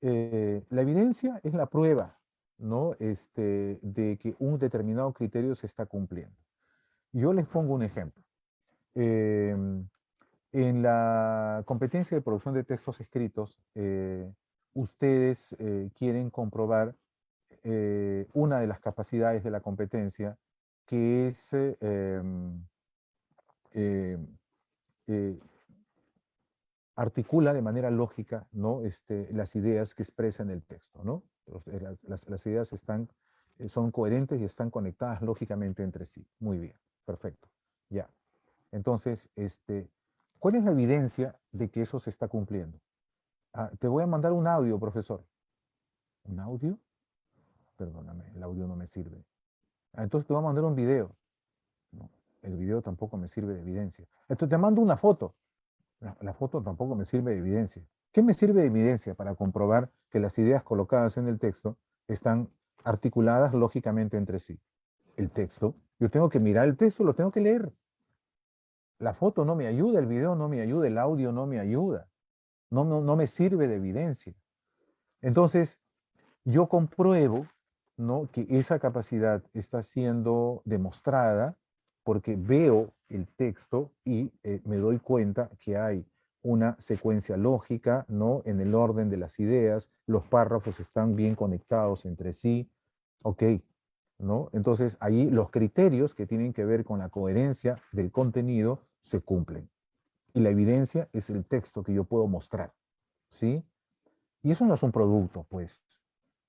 La evidencia es la prueba, ¿no? De que un determinado criterio se está cumpliendo. Yo les pongo un ejemplo. En la competencia de producción de textos escritos, ustedes quieren comprobar una de las capacidades de la competencia, que es eh, eh, articula de manera lógica, ¿no? Las ideas que expresa en el texto, ¿no? Las ideas son coherentes y están conectadas lógicamente entre sí. Muy bien, perfecto. Ya. Entonces, ¿cuál es la evidencia de que eso se está cumpliendo? Te voy a mandar un audio, profesor. ¿Un audio? Perdóname, el audio no me sirve. Entonces te voy a mandar un video. No, el video tampoco me sirve de evidencia. Entonces te mando una foto. La foto tampoco me sirve de evidencia. ¿Qué me sirve de evidencia para comprobar que las ideas colocadas en el texto están articuladas lógicamente entre sí? El texto. Yo tengo que mirar el texto, lo tengo que leer. La foto no me ayuda, el video no me ayuda, el audio no me ayuda. No me sirve de evidencia. Entonces, yo compruebo ¿no? Que esa capacidad está siendo demostrada porque veo el texto y me doy cuenta que hay una secuencia lógica, ¿no? En el orden de las ideas, los párrafos están bien conectados entre sí, ok, ¿no? Entonces ahí los criterios que tienen que ver con la coherencia del contenido se cumplen. Y la evidencia es el texto que yo puedo mostrar, ¿sí? Y eso no es un producto, pues.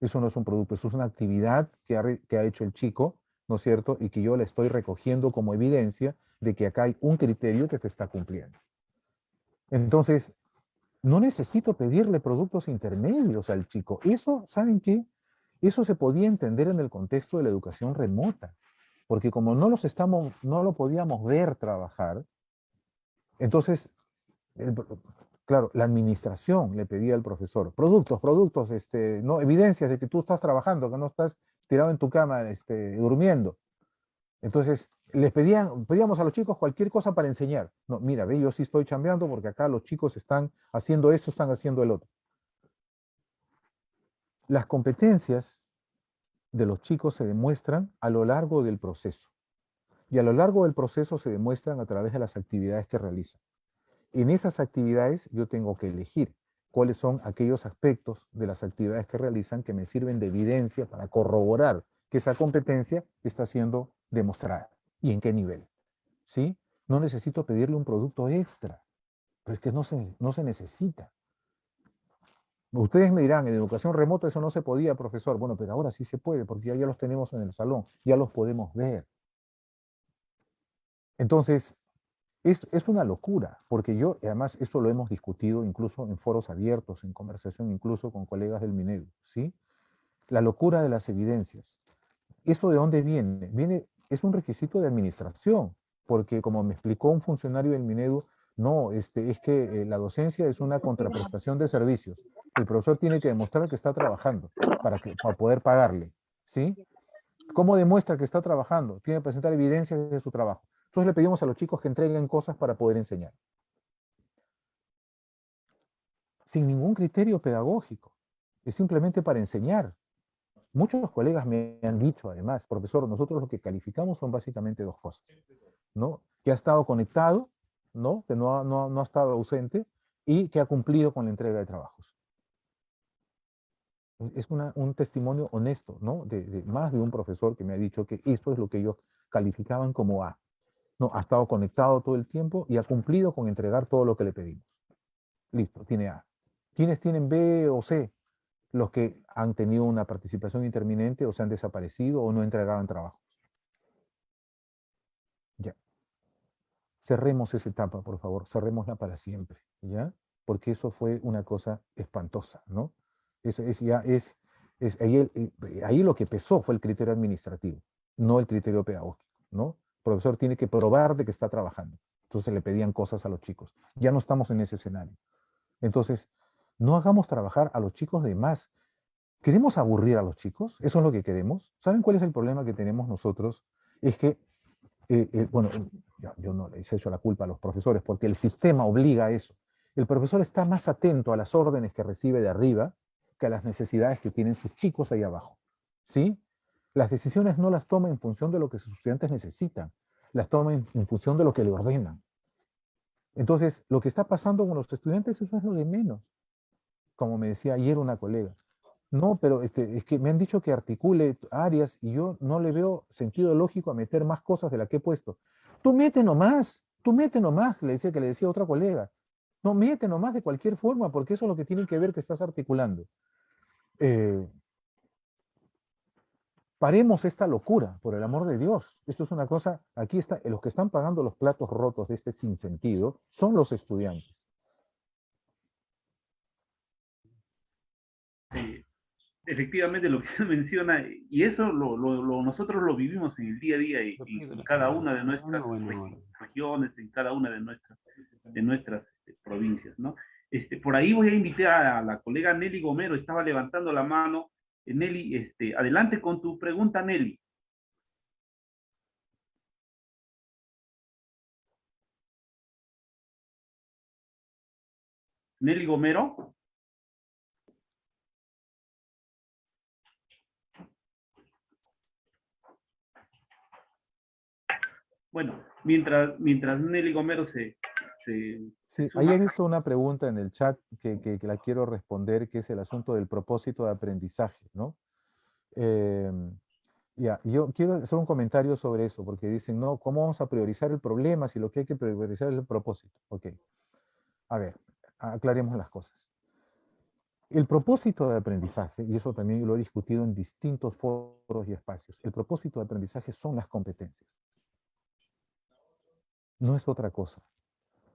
Eso no es un producto, eso es una actividad que ha hecho el chico, ¿no es cierto? Y que yo le estoy recogiendo como evidencia de que acá hay un criterio que se está cumpliendo. Entonces, no necesito pedirle productos intermedios al chico. Eso, ¿saben qué? Eso se podía entender en el contexto de la educación remota, porque como no lo podíamos ver trabajar, entonces el- claro, la administración le pedía al profesor, productos, no, evidencias de que tú estás trabajando, que no estás tirado en tu cama, durmiendo. Entonces, pedíamos a los chicos cualquier cosa para enseñar. No, mira, ve, yo sí estoy chambeando porque acá los chicos están haciendo esto, están haciendo el otro. Las competencias de los chicos se demuestran a lo largo del proceso. Y a lo largo del proceso se demuestran a través de las actividades que realizan. En esas actividades yo tengo que elegir cuáles son aquellos aspectos de las actividades que realizan que me sirven de evidencia para corroborar que esa competencia está siendo demostrada y en qué nivel. ¿Sí? No necesito pedirle un producto extra, pero es que no se necesita. Ustedes me dirán, en educación remota eso no se podía, profesor. Bueno, pero ahora sí se puede, porque ya los tenemos en el salón, ya los podemos ver. Entonces, es una locura, porque yo, además, esto lo hemos discutido incluso en foros abiertos, en conversación incluso con colegas del Minedu, ¿sí? La locura de las evidencias. ¿Eso de dónde viene? Es un requisito de administración, porque como me explicó un funcionario del Minedu, no, es que la docencia es una contraprestación de servicios. El profesor tiene que demostrar que está trabajando para poder pagarle, ¿sí? ¿Cómo demuestra que está trabajando? Tiene que presentar evidencias de su trabajo. Entonces le pedimos a los chicos que entreguen cosas para poder enseñar. Sin ningún criterio pedagógico. Es simplemente para enseñar. Muchos colegas me han dicho, además, profesor, nosotros lo que calificamos son básicamente dos cosas, ¿no? Que ha estado conectado, ¿no? Que no ha estado ausente y que ha cumplido con la entrega de trabajos. Es un testimonio honesto, ¿no? De más de un profesor que me ha dicho que esto es lo que ellos calificaban como A. No, ha estado conectado todo el tiempo y ha cumplido con entregar todo lo que le pedimos. Listo, tiene A. ¿Quiénes tienen B o C? Los que han tenido una participación interminente o se han desaparecido o no entregaban trabajos. Ya. Cerremos esa etapa, por favor, cerrémosla para siempre, ¿ya? Porque eso fue una cosa espantosa, ¿no? Eso es ya es ahí lo que pesó fue el criterio administrativo, no el criterio pedagógico, ¿no? El profesor tiene que probar de que está trabajando. Entonces le pedían cosas a los chicos. Ya no estamos en ese escenario. Entonces, no hagamos trabajar a los chicos de más. ¿Queremos aburrir a los chicos? ¿Eso es lo que queremos? ¿Saben cuál es el problema que tenemos nosotros? Es que bueno, yo no les echo la culpa a los profesores porque el sistema obliga a eso. El profesor está más atento a las órdenes que recibe de arriba que a las necesidades que tienen sus chicos ahí abajo. ¿Sí? Las decisiones no las toma en función de lo que sus estudiantes necesitan, las toma en función de lo que le ordenan. Entonces, lo que está pasando con los estudiantes, eso es lo de menos. Como me decía ayer una colega, no, pero es que me han dicho que articule áreas y yo no le veo sentido lógico a meter más cosas de las que he puesto. Tú mete nomás, le decía que le decía a otra colega. No, mete nomás de cualquier forma, porque eso es lo que tiene que ver que estás articulando. Eh, Paremos esta locura, por el amor de Dios. Esto es una cosa, aquí está, los que están pagando los platos rotos de este sinsentido son los estudiantes. Efectivamente lo que se menciona, y eso nosotros lo vivimos en el día a día en cada una de nuestras regiones, en cada una de nuestras provincias, ¿no? Por ahí voy a invitar a la colega Nelly Gomero, estaba levantando la mano. Nelly, adelante con tu pregunta, Nelly. Nelly Gomero. Bueno, mientras Nelly Gomero se Sí, ahí suma. he visto una pregunta en el chat que la quiero responder, que es el asunto del propósito de aprendizaje, ¿no? Eh, ya, yo quiero hacer un comentario sobre eso, porque dicen, no, ¿cómo vamos a priorizar el problema si lo que hay que priorizar es el propósito? Ok, a ver, aclaremos las cosas. El propósito de aprendizaje, y eso también lo he discutido en distintos foros y espacios, el propósito de aprendizaje son las competencias, no es otra cosa.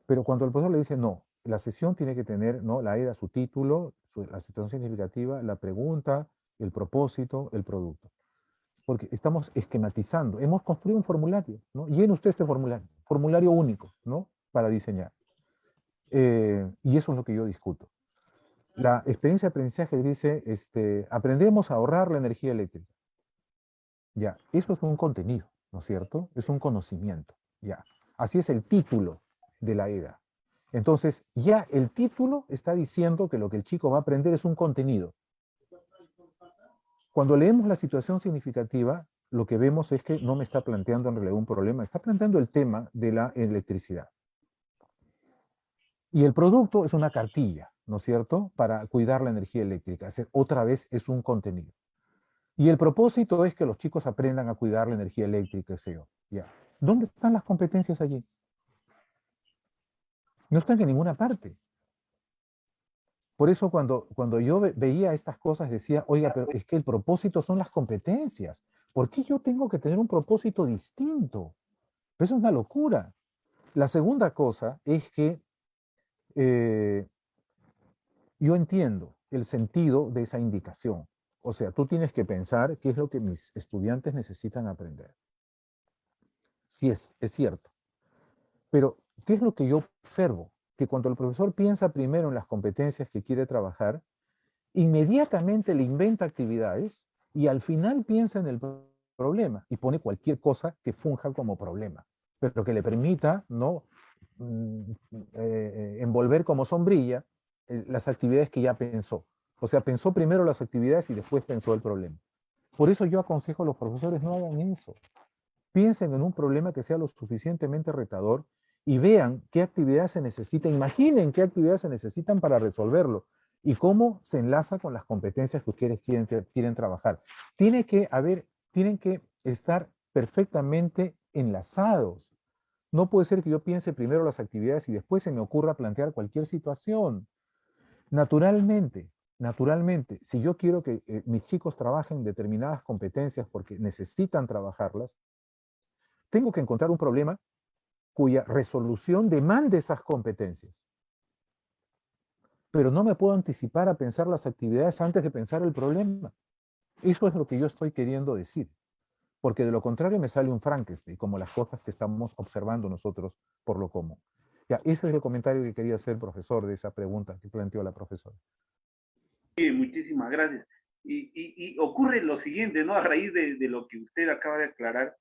Pero cuando el profesor le dice, no, la sesión tiene que tener, ¿no? La EDA, su título, la situación significativa, la pregunta, el propósito, el producto. Porque estamos esquematizando, hemos construido un formulario, ¿no? Llene usted este formulario único, ¿no? Para diseñar. Y eso es lo que yo discuto. La experiencia de aprendizaje dice, aprendemos a ahorrar la energía eléctrica. Ya, eso es un contenido, ¿no es cierto? Es un conocimiento, ya. Así es el título de la EDA. Entonces, ya el título está diciendo que lo que el chico va a aprender es un contenido. Cuando leemos la situación significativa, lo que vemos es que no me está planteando en realidad un problema, está planteando el tema de la electricidad. Y el producto es una cartilla, ¿no es cierto?, para cuidar la energía eléctrica. Es decir, otra vez es un contenido. Y el propósito es que los chicos aprendan a cuidar la energía eléctrica, etc. Ya. ¿Dónde están las competencias allí? No están en ninguna parte. Por eso cuando yo veía estas cosas decía, oiga, pero es que el propósito son las competencias. ¿Por qué yo tengo que tener un propósito distinto? Eso es una locura. La segunda cosa es que eh, yo entiendo el sentido de esa indicación. O sea, tú tienes que pensar qué es lo que mis estudiantes necesitan aprender. Sí, es cierto. Pero, ¿qué es lo que yo observo? Que cuando el profesor piensa primero en las competencias que quiere trabajar, inmediatamente le inventa actividades y al final piensa en el problema y pone cualquier cosa que funja como problema, pero que le permita no envolver como sombrilla las actividades que ya pensó. O sea, pensó primero las actividades y después pensó el problema. Por eso yo aconsejo a los profesores no hagan eso. Piensen en un problema que sea lo suficientemente retador y vean qué actividades se necesitan, imaginen qué actividades se necesitan para resolverlo y cómo se enlaza con las competencias que ustedes quieren trabajar. Tienen que estar perfectamente enlazados. No puede ser que yo piense primero las actividades y después se me ocurra plantear cualquier situación. Naturalmente, si yo quiero que mis chicos trabajen determinadas competencias porque necesitan trabajarlas, tengo que encontrar un problema cuya resolución demande esas competencias. Pero no me puedo anticipar a pensar las actividades antes de pensar el problema. Eso es lo que yo estoy queriendo decir. Porque de lo contrario me sale un Frankenstein, como las cosas que estamos observando nosotros por lo común. Ya, ese es el comentario que quería hacer, profesor, de esa pregunta que planteó la profesora. Sí, muchísimas gracias. Y ocurre lo siguiente, ¿no? A raíz de lo que usted acaba de aclarar,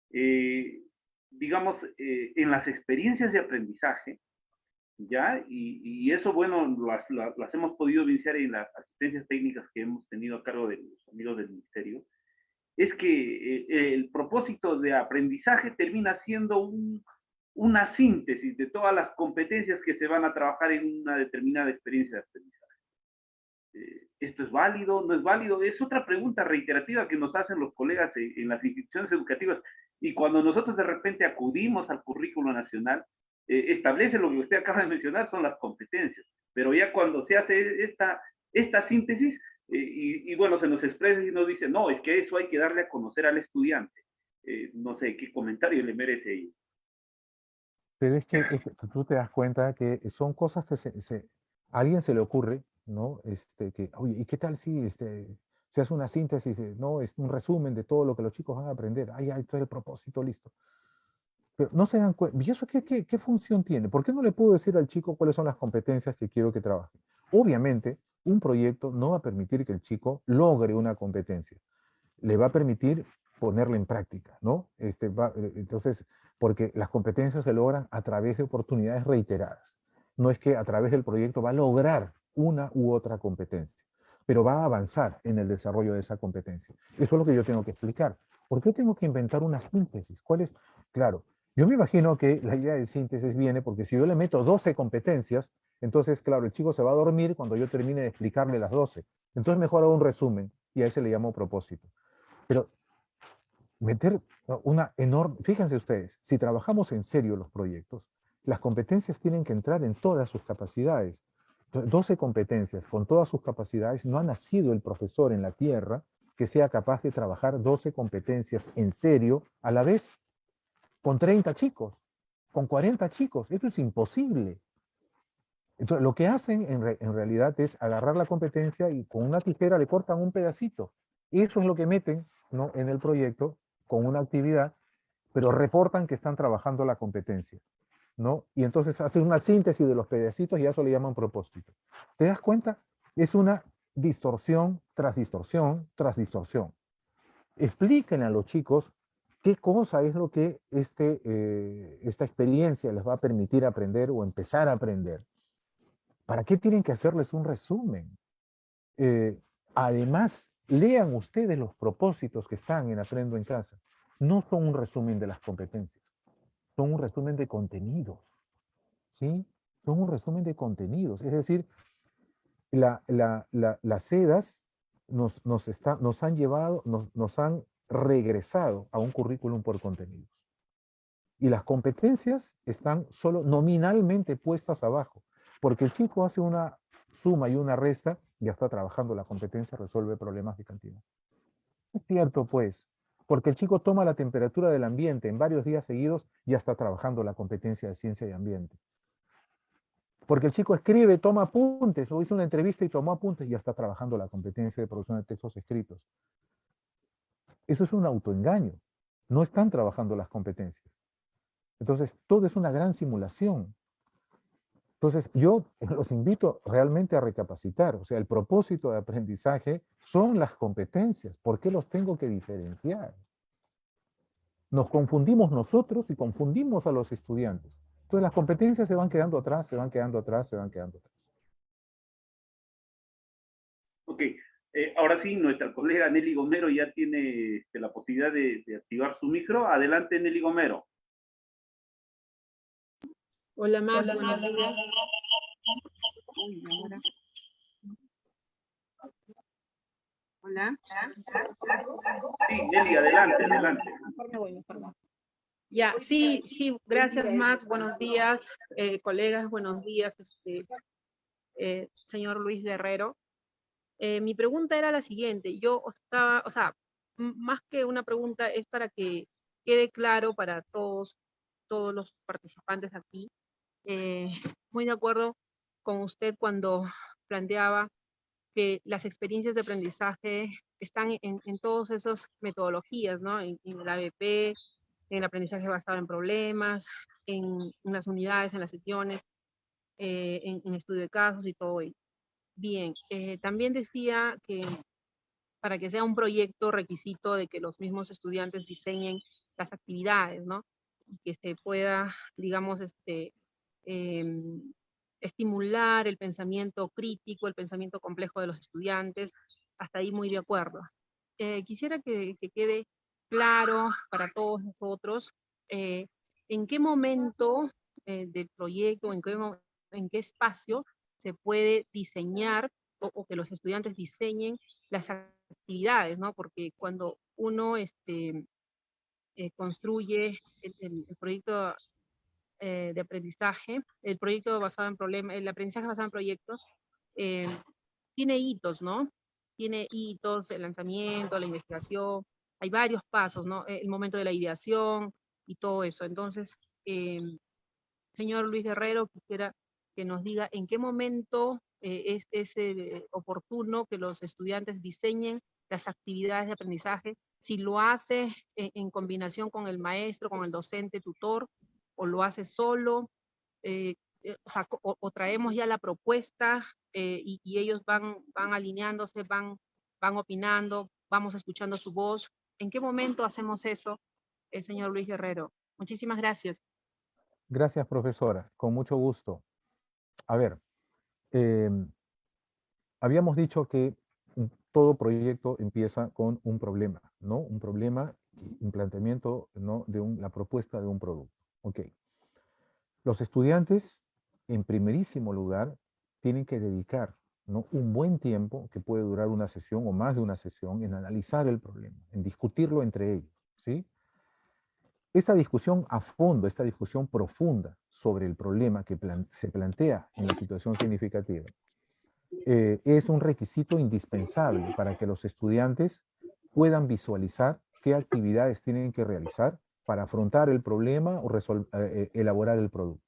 eh, digamos, en las experiencias de aprendizaje, ¿ya? Y eso, bueno, las hemos podido evidenciar en las asistencias técnicas que hemos tenido a cargo de los amigos del ministerio, es que el propósito de aprendizaje termina siendo una síntesis de todas las competencias que se van a trabajar en una determinada experiencia de aprendizaje. ¿Esto es válido? ¿No es válido? Es otra pregunta reiterativa que nos hacen los colegas en las instituciones educativas. Y cuando nosotros de repente acudimos al currículo nacional, establece lo que usted acaba de mencionar, son las competencias. Pero ya cuando se hace esta síntesis, y bueno, se nos expresa y nos dice, no, es que eso hay que darle a conocer al estudiante. No sé, ¿qué comentario le merece ello? Pero es que tú te das cuenta que son cosas que a alguien se le ocurre, ¿no? Que, oye, ¿y qué tal si se hace una síntesis, no? Es un resumen de todo lo que los chicos van a aprender. Ahí está el propósito, listo. Pero no se dan cuenta. ¿Y eso qué función tiene? ¿Por qué no le puedo decir al chico cuáles son las competencias que quiero que trabaje? Obviamente, un proyecto no va a permitir que el chico logre una competencia. Le va a permitir ponerla en práctica, ¿no? Entonces, porque las competencias se logran a través de oportunidades reiteradas. No es que a través del proyecto va a lograr una u otra competencia, pero va a avanzar en el desarrollo de esa competencia. Eso es lo que yo tengo que explicar. ¿Por qué tengo que inventar una síntesis? ¿Cuál es? Claro, Yo me imagino que la idea de síntesis viene porque si yo le meto 12 competencias, entonces, claro, el chico se va a dormir cuando yo termine de explicarle las 12. Entonces mejor hago un resumen y a ese le llamo propósito. Pero meter una enorme, fíjense ustedes, si trabajamos en serio los proyectos, las competencias tienen que entrar en todas sus capacidades. 12 competencias con todas sus capacidades, no ha nacido el profesor en la tierra que sea capaz de trabajar 12 competencias en serio a la vez, con 30 chicos, con 40 chicos. Eso es imposible. Entonces, lo que hacen en realidad es agarrar la competencia y con una tijera le cortan un pedacito. Eso es lo que meten, ¿no?, en el proyecto con una actividad, pero reportan que están trabajando la competencia, ¿no? Y entonces hacen una síntesis de los pedacitos y a eso le llaman propósito. ¿Te das cuenta? Es una distorsión tras distorsión tras distorsión. Explíquenle a los chicos qué cosa es lo que esta experiencia les va a permitir aprender o empezar a aprender. ¿Para qué tienen que hacerles un resumen? Además, lean ustedes los propósitos que están en Aprendo en Casa. No son un resumen de las competencias, son un resumen de contenidos, ¿sí? Son un resumen de contenidos. Es decir, las sedas nos han llevado, nos han regresado a un currículum por contenidos. Y las competencias están solo nominalmente puestas abajo, porque el chico hace una suma y una resta, ya está trabajando la competencia, resuelve problemas de cantidad. Es cierto, pues, porque el chico toma la temperatura del ambiente en varios días seguidos, ya está trabajando la competencia de ciencia y ambiente. Porque el chico escribe, toma apuntes, o hizo una entrevista y tomó apuntes, ya está trabajando la competencia de producción de textos escritos. Eso es un autoengaño. No están trabajando las competencias. Entonces, todo es una gran simulación. Entonces, yo los invito realmente a recapacitar. O sea, el propósito de aprendizaje son las competencias. ¿Por qué los tengo que diferenciar? Nos confundimos nosotros y confundimos a los estudiantes. Entonces, las competencias se van quedando atrás, se van quedando atrás, se van quedando atrás. Ok, ahora sí, nuestra colega Nelly Gomero ya tiene la posibilidad de activar su micro. Adelante, Nelly Gomero. Hola Max, buenos días. Uy, ahora. Hola. Sí, Nelly, adelante, adelante. Mejor me voy, mejor me voy. Ya, sí, gracias Max, buenos días, colegas, buenos días, señor Luis Guerrero. Mi pregunta era la siguiente, yo estaba, o sea, más que una pregunta es para que quede claro para todos los participantes aquí. Muy de acuerdo con usted cuando planteaba que las experiencias de aprendizaje están en todas esas metodologías, ¿no? En el ABP, en el aprendizaje basado en problemas, en las unidades, en las secciones, en estudio de casos y todo ello. Bien, también decía que para que sea un proyecto requisito de que los mismos estudiantes diseñen las actividades, ¿no? Y que se pueda, digamos, estimular el pensamiento crítico, el pensamiento complejo de los estudiantes. Hasta ahí muy de acuerdo. Quisiera que quede claro para todos nosotros en qué momento del proyecto, en qué espacio se puede diseñar o que los estudiantes diseñen las actividades, ¿no? Porque cuando uno construye el proyecto de aprendizaje, el proyecto basado en problemas, el aprendizaje basado en proyectos, eh, tiene hitos, ¿no? Tiene hitos, el lanzamiento, la investigación, hay varios pasos, ¿no? El momento de la ideación y todo eso. Entonces, eh, señor Luis Guerrero, quisiera que nos diga en qué momento es oportuno que los estudiantes diseñen las actividades de aprendizaje, si lo hace en combinación con el maestro, con el docente, tutor, o lo hace solo, eh, o sea, o traemos ya la propuesta y ellos van alineándose, van opinando, vamos escuchando su voz. ¿En qué momento hacemos eso, señor Luis Guerrero? Muchísimas gracias. Gracias, profesora. Con mucho gusto. A ver, habíamos dicho que todo proyecto empieza con un problema, ¿no? Un problema, un planteamiento, ¿no?, de la propuesta de un producto. Ok. Los estudiantes, en primerísimo lugar, tienen que dedicar, ¿no?, un buen tiempo, que puede durar una sesión o más de una sesión, en analizar el problema, en discutirlo entre ellos, ¿sí? Esta discusión a fondo, esta discusión profunda sobre el problema que se plantea en la situación significativa, es un requisito indispensable para que los estudiantes puedan visualizar qué actividades tienen que realizar para afrontar el problema o elaborar el producto.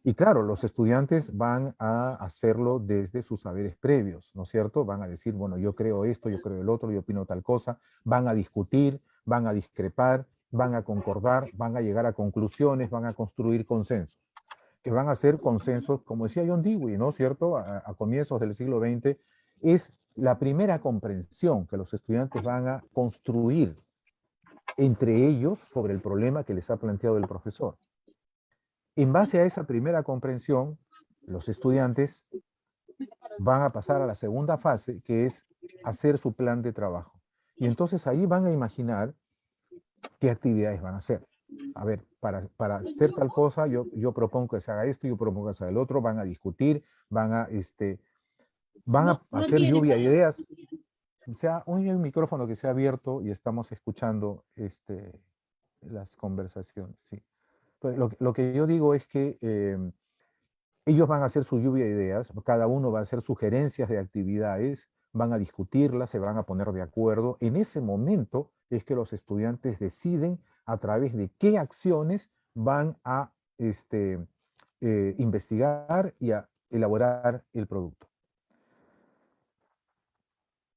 Y claro, los estudiantes van a hacerlo desde sus saberes previos, ¿no es cierto? Van a decir, bueno, yo creo esto, yo creo el otro, yo opino tal cosa, van a discutir, van a discrepar, van a concordar, van a llegar a conclusiones, van a construir consensos, que van a ser consensos, como decía John Dewey, ¿no es cierto? A comienzos del siglo XX, es la primera comprensión que los estudiantes van a construir entre ellos sobre el problema que les ha planteado el profesor. En base a esa primera comprensión, los estudiantes van a pasar a la segunda fase, que es hacer su plan de trabajo. Y entonces ahí van a imaginar qué actividades van a hacer. A ver, para hacer tal cosa, yo propongo que se haga esto, yo propongo que se haga el otro, van a discutir, van a hacer lluvia de ideas. O sea, hoy hay un micrófono que se ha abierto y estamos escuchando las conversaciones, sí. Entonces, lo que yo digo es que ellos van a hacer su lluvia de ideas, cada uno va a hacer sugerencias de actividades, van a discutirlas, se van a poner de acuerdo. En ese momento es que los estudiantes deciden a través de qué acciones van a investigar y a elaborar el producto.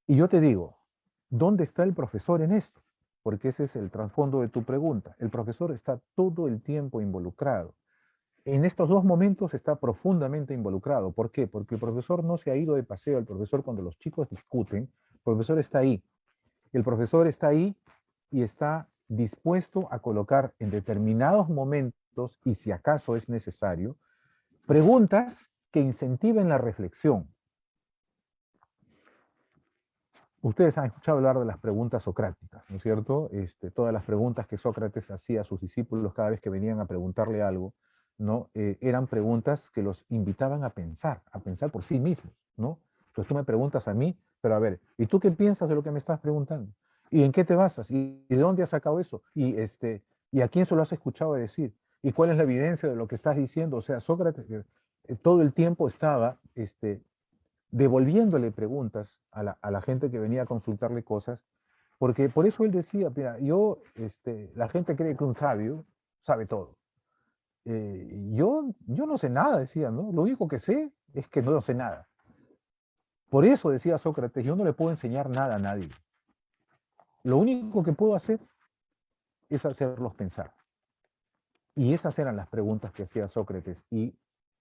Y yo te digo, ¿dónde está el profesor en esto? Porque ese es el trasfondo de tu pregunta. El profesor está todo el tiempo involucrado. En estos dos momentos está profundamente involucrado. ¿Por qué? Porque el profesor no se ha ido de paseo. El profesor, cuando los chicos discuten, el profesor está ahí. El profesor está ahí y está dispuesto a colocar en determinados momentos, y si acaso es necesario, preguntas que incentiven la reflexión. Ustedes han escuchado hablar de las preguntas socráticas, ¿no es cierto? Todas las preguntas que Sócrates hacía a sus discípulos cada vez que venían a preguntarle algo, ¿no? Eran preguntas que los invitaban a pensar por sí mismos, ¿no? Entonces tú me preguntas a mí, pero a ver, ¿y tú qué piensas de lo que me estás preguntando? ¿Y en qué te basas? ¿Y de dónde has sacado eso? ¿Y a quién se lo has escuchado decir? ¿Y cuál es la evidencia de lo que estás diciendo? O sea, Sócrates todo el tiempo estaba devolviéndole preguntas a la gente que venía a consultarle cosas, porque por eso él decía, mira, la gente cree que un sabio sabe todo. Yo no sé nada, decía, ¿no? Lo único que sé es que no sé nada. Por eso decía Sócrates, yo no le puedo enseñar nada a nadie. Lo único que puedo hacer es hacerlos pensar. Y esas eran las preguntas que hacía Sócrates. Y,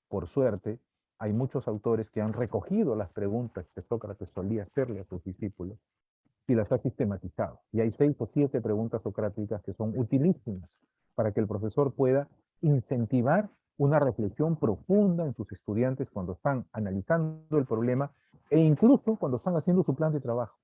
por suerte, hay muchos autores que han recogido las preguntas que Sócrates solía hacerle a sus discípulos y las ha sistematizado. Y hay 6 o 7 preguntas socráticas que son utilísimas para que el profesor pueda incentivar una reflexión profunda en sus estudiantes cuando están analizando el problema e incluso cuando están haciendo su plan de trabajo.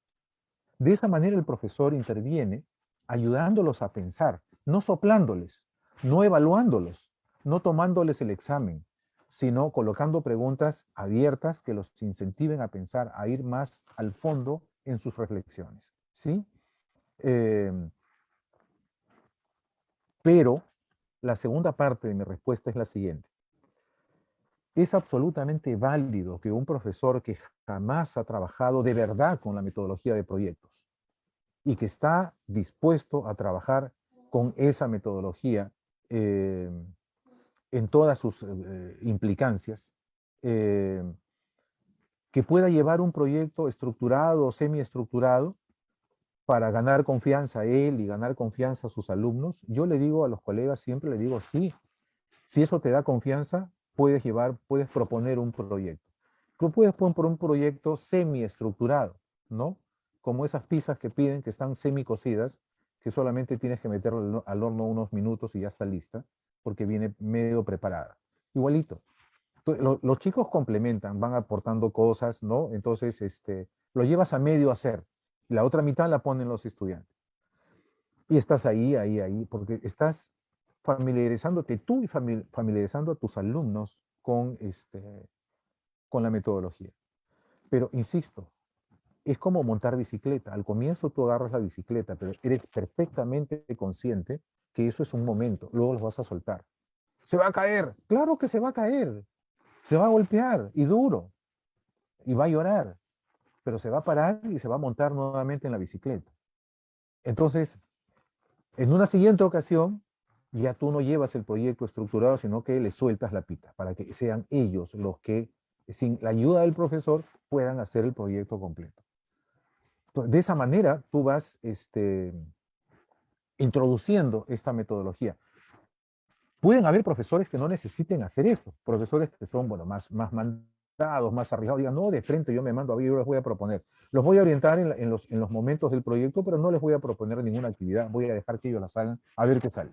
De esa manera el profesor interviene ayudándolos a pensar, no soplándoles, no evaluándolos, no tomándoles el examen, sino colocando preguntas abiertas que los incentiven a pensar, a ir más al fondo en sus reflexiones, ¿sí? Pero la segunda parte de mi respuesta es la siguiente. Es absolutamente válido que un profesor que jamás ha trabajado de verdad con la metodología de proyectos y que está dispuesto a trabajar con esa metodología en todas sus implicancias, que pueda llevar un proyecto estructurado o semiestructurado para ganar confianza a él y ganar confianza a sus alumnos. Yo le digo a los colegas, siempre le digo, sí, si eso te da confianza, puedes proponer un proyecto. Tú puedes poner por un proyecto semiestructurado, ¿no? Como esas pizzas que piden que están semicocidas, que solamente tienes que meterlo al horno unos minutos y ya está lista, porque viene medio preparada. Igualito. Los chicos complementan, van aportando cosas, ¿no? Entonces, lo llevas a medio hacer. La otra mitad la ponen los estudiantes. Y estás ahí, porque estás familiarizándote tú y familiarizando a tus alumnos con la metodología. Pero insisto, es como montar bicicleta. Al comienzo tú agarras la bicicleta, pero eres perfectamente consciente que eso es un momento, luego los vas a soltar. ¿Se va a caer? Claro que se va a caer. Se va a golpear, y duro, y va a llorar, pero se va a parar y se va a montar nuevamente en la bicicleta. Entonces, en una siguiente ocasión, ya tú no llevas el proyecto estructurado, sino que le sueltas la pita, para que sean ellos los que, sin la ayuda del profesor, puedan hacer el proyecto completo. Entonces, de esa manera, tú vas introduciendo esta metodología. Pueden haber profesores que no necesiten hacer esto, profesores que son, bueno, más mandados, más arriesgados, digan, no, de frente yo me mando a ver, yo les voy a proponer. Los voy a orientar en los momentos del proyecto, pero no les voy a proponer ninguna actividad, voy a dejar que ellos las hagan, a ver qué sale.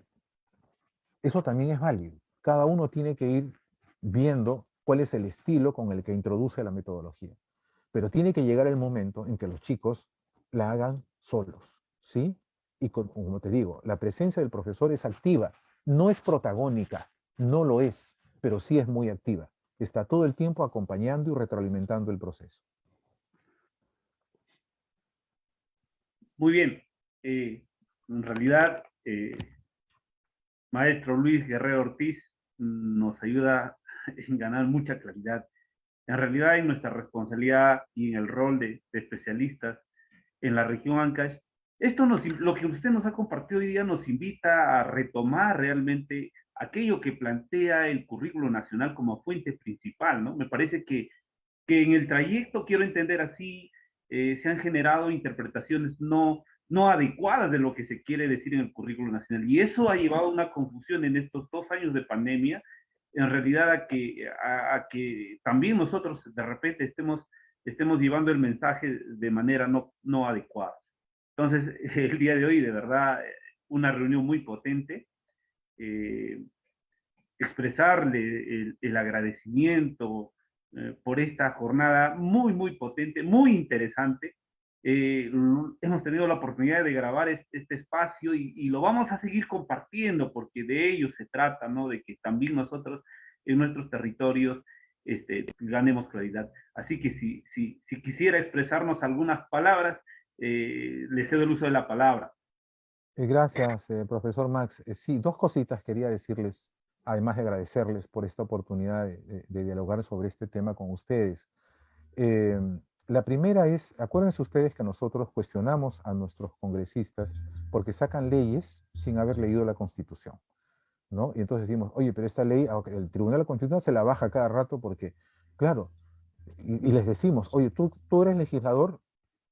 Eso también es válido. Cada uno tiene que ir viendo cuál es el estilo con el que introduce la metodología. Pero tiene que llegar el momento en que los chicos la hagan solos, ¿sí? Y como te digo, la presencia del profesor es activa, no es protagónica, no lo es, pero sí es muy activa. Está todo el tiempo acompañando y retroalimentando el proceso. Muy bien. En realidad, maestro Luis Guerrero Ortiz nos ayuda en ganar mucha claridad. En realidad, en nuestra responsabilidad y en el rol de especialistas en la región Ancash, lo que usted nos ha compartido hoy día nos invita a retomar realmente aquello que plantea el currículo nacional como fuente principal, ¿no? Me parece que en el trayecto, quiero entender así, se han generado interpretaciones no adecuadas de lo que se quiere decir en el currículo nacional. Y eso ha llevado a una confusión en estos 2 años de pandemia, en realidad a que también nosotros de repente estemos llevando el mensaje de manera no adecuada. Entonces, el día de hoy, de verdad, una reunión muy potente. Expresarle el agradecimiento por esta jornada muy potente, muy interesante. Hemos tenido la oportunidad de grabar este espacio y lo vamos a seguir compartiendo porque de ello se trata, ¿no? De que también nosotros en nuestros territorios ganemos claridad. Así que si quisiera expresarnos algunas palabras, le cedo el uso de la palabra. Gracias, profesor Max. Sí, dos cositas quería decirles, además de agradecerles por esta oportunidad de dialogar sobre este tema con ustedes. La primera es, acuérdense ustedes que nosotros cuestionamos a nuestros congresistas porque sacan leyes sin haber leído la Constitución, ¿no? Y entonces decimos, oye, pero esta ley, el Tribunal Constitucional se la baja cada rato porque, claro, y les decimos, oye, tú eres legislador,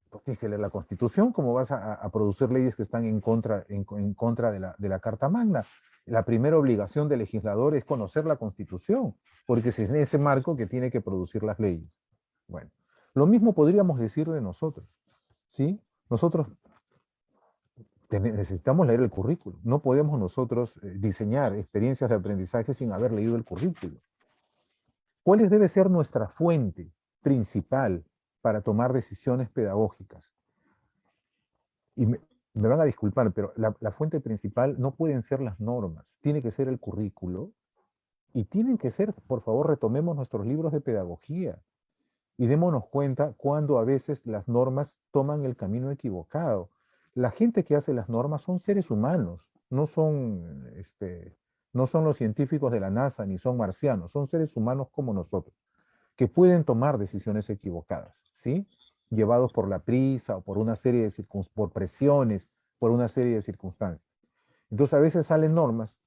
pues tienes que leer la Constitución, ¿cómo vas a producir leyes que están en contra de la Carta Magna? La primera obligación del legislador es conocer la Constitución, porque es en ese marco que tiene que producir las leyes. Bueno, lo mismo podríamos decir de nosotros, ¿sí? Nosotros necesitamos leer el currículo. No podemos nosotros diseñar experiencias de aprendizaje sin haber leído el currículo. ¿Cuál debe ser nuestra fuente principal para tomar decisiones pedagógicas? Y me van a disculpar, pero la fuente principal no pueden ser las normas, tiene que ser el currículo y tienen que ser, por favor, retomemos nuestros libros de pedagogía y démonos cuenta cuando a veces las normas toman el camino equivocado. La gente que hace las normas son seres humanos, no son los científicos de la NASA ni son marcianos, son seres humanos como nosotros, que pueden tomar decisiones equivocadas, ¿sí? Llevados por la prisa o por una serie de por presiones, por una serie de circunstancias. Entonces a veces salen normas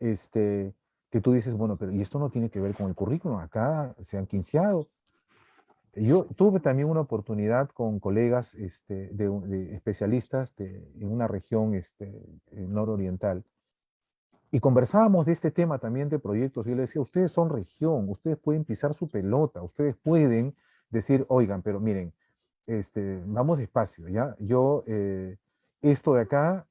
que tú dices, bueno, pero y esto no tiene que ver con el currículum, acá se han quinceado. Yo tuve también una oportunidad con colegas de especialistas en una región nororiental y conversábamos de este tema también de proyectos. Y yo les decía, ustedes son región, ustedes pueden pisar su pelota, ustedes pueden decir, oigan, pero miren, vamos despacio, ¿ya? Yo, esto de acá,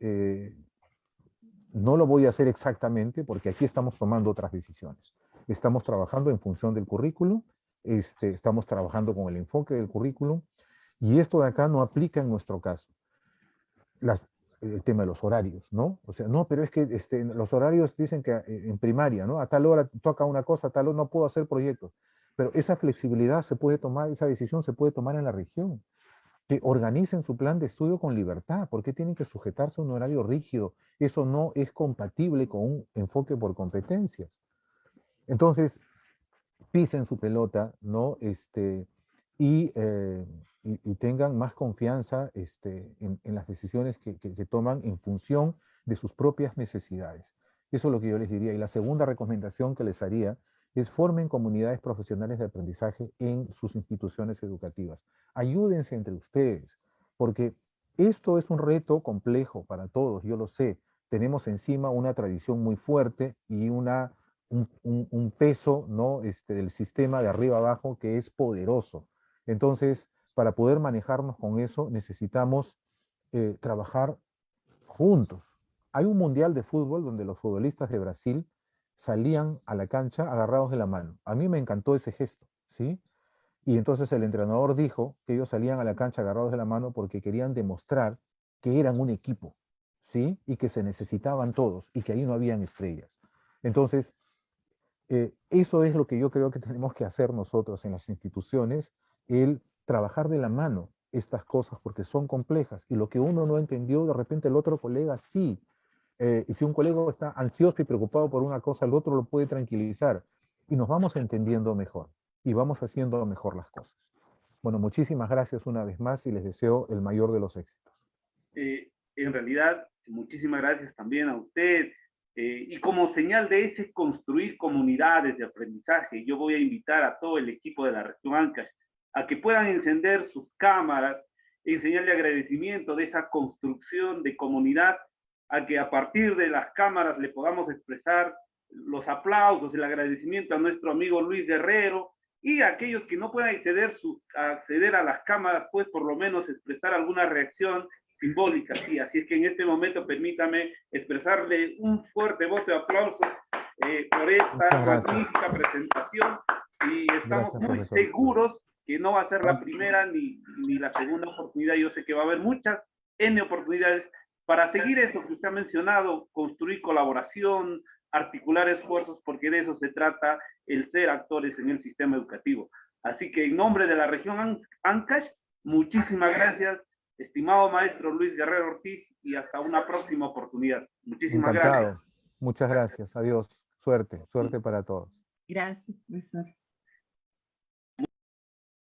no lo voy a hacer exactamente porque aquí estamos tomando otras decisiones. Estamos trabajando en función del currículum, estamos trabajando con el enfoque del currículum y esto de acá no aplica en nuestro caso. el tema de los horarios, ¿no? O sea, no, pero es que los horarios dicen que en primaria, ¿no? A tal hora toca una cosa, a tal hora no puedo hacer proyectos. Pero esa flexibilidad se puede tomar, esa decisión se puede tomar en la región. Que organicen su plan de estudio con libertad. ¿Por qué tienen que sujetarse a un horario rígido? Eso no es compatible con un enfoque por competencias. Entonces, pisen su pelota, ¿no? Y tengan más confianza en las decisiones que toman en función de sus propias necesidades. Eso es lo que yo les diría. Y la segunda recomendación que les haría es formen comunidades profesionales de aprendizaje en sus instituciones educativas. Ayúdense entre ustedes, porque esto es un reto complejo para todos, yo lo sé. Tenemos encima una tradición muy fuerte y un peso, ¿no? Del sistema de arriba abajo que es poderoso. Entonces, para poder manejarnos con eso, necesitamos trabajar juntos. Hay un mundial de fútbol donde los futbolistas de Brasil salían a la cancha agarrados de la mano. A mí me encantó ese gesto, ¿sí? Y entonces el entrenador dijo que ellos salían a la cancha agarrados de la mano porque querían demostrar que eran un equipo, ¿sí? Y que se necesitaban todos y que ahí no habían estrellas. Entonces, eso es lo que yo creo que tenemos que hacer nosotros en las instituciones, el trabajar de la mano estas cosas porque son complejas y lo que uno no entendió, de repente el otro colega sí. Y si un colega está ansioso y preocupado por una cosa, el otro lo puede tranquilizar y nos vamos entendiendo mejor y vamos haciendo mejor las cosas. Bueno, muchísimas gracias una vez más y les deseo el mayor de los éxitos. En realidad, muchísimas gracias también a usted. Y como señal de ese construir comunidades de aprendizaje, yo voy a invitar a todo el equipo de la región Ancash a que puedan encender sus cámaras en señal de agradecimiento de esa construcción de comunidad, a que a partir de las cámaras le podamos expresar los aplausos, el agradecimiento a nuestro amigo Luis Guerrero, y a aquellos que no puedan acceder a las cámaras, pues por lo menos expresar alguna reacción simbólica, sí. Así es que en este momento permítame expresarle un fuerte voto de aplauso por esta magnífica presentación y estamos muy seguros que no va a ser la primera ni la segunda oportunidad. Yo sé que va a haber muchas N oportunidades para seguir eso que usted ha mencionado, construir colaboración, articular esfuerzos, porque de eso se trata el ser actores en el sistema educativo. Así que en nombre de la región Ancash, muchísimas gracias, estimado maestro Luis Guerrero Ortiz, y hasta una próxima oportunidad. Muchísimas gracias. Muchas gracias. Adiós. Suerte para todos. Gracias, profesor.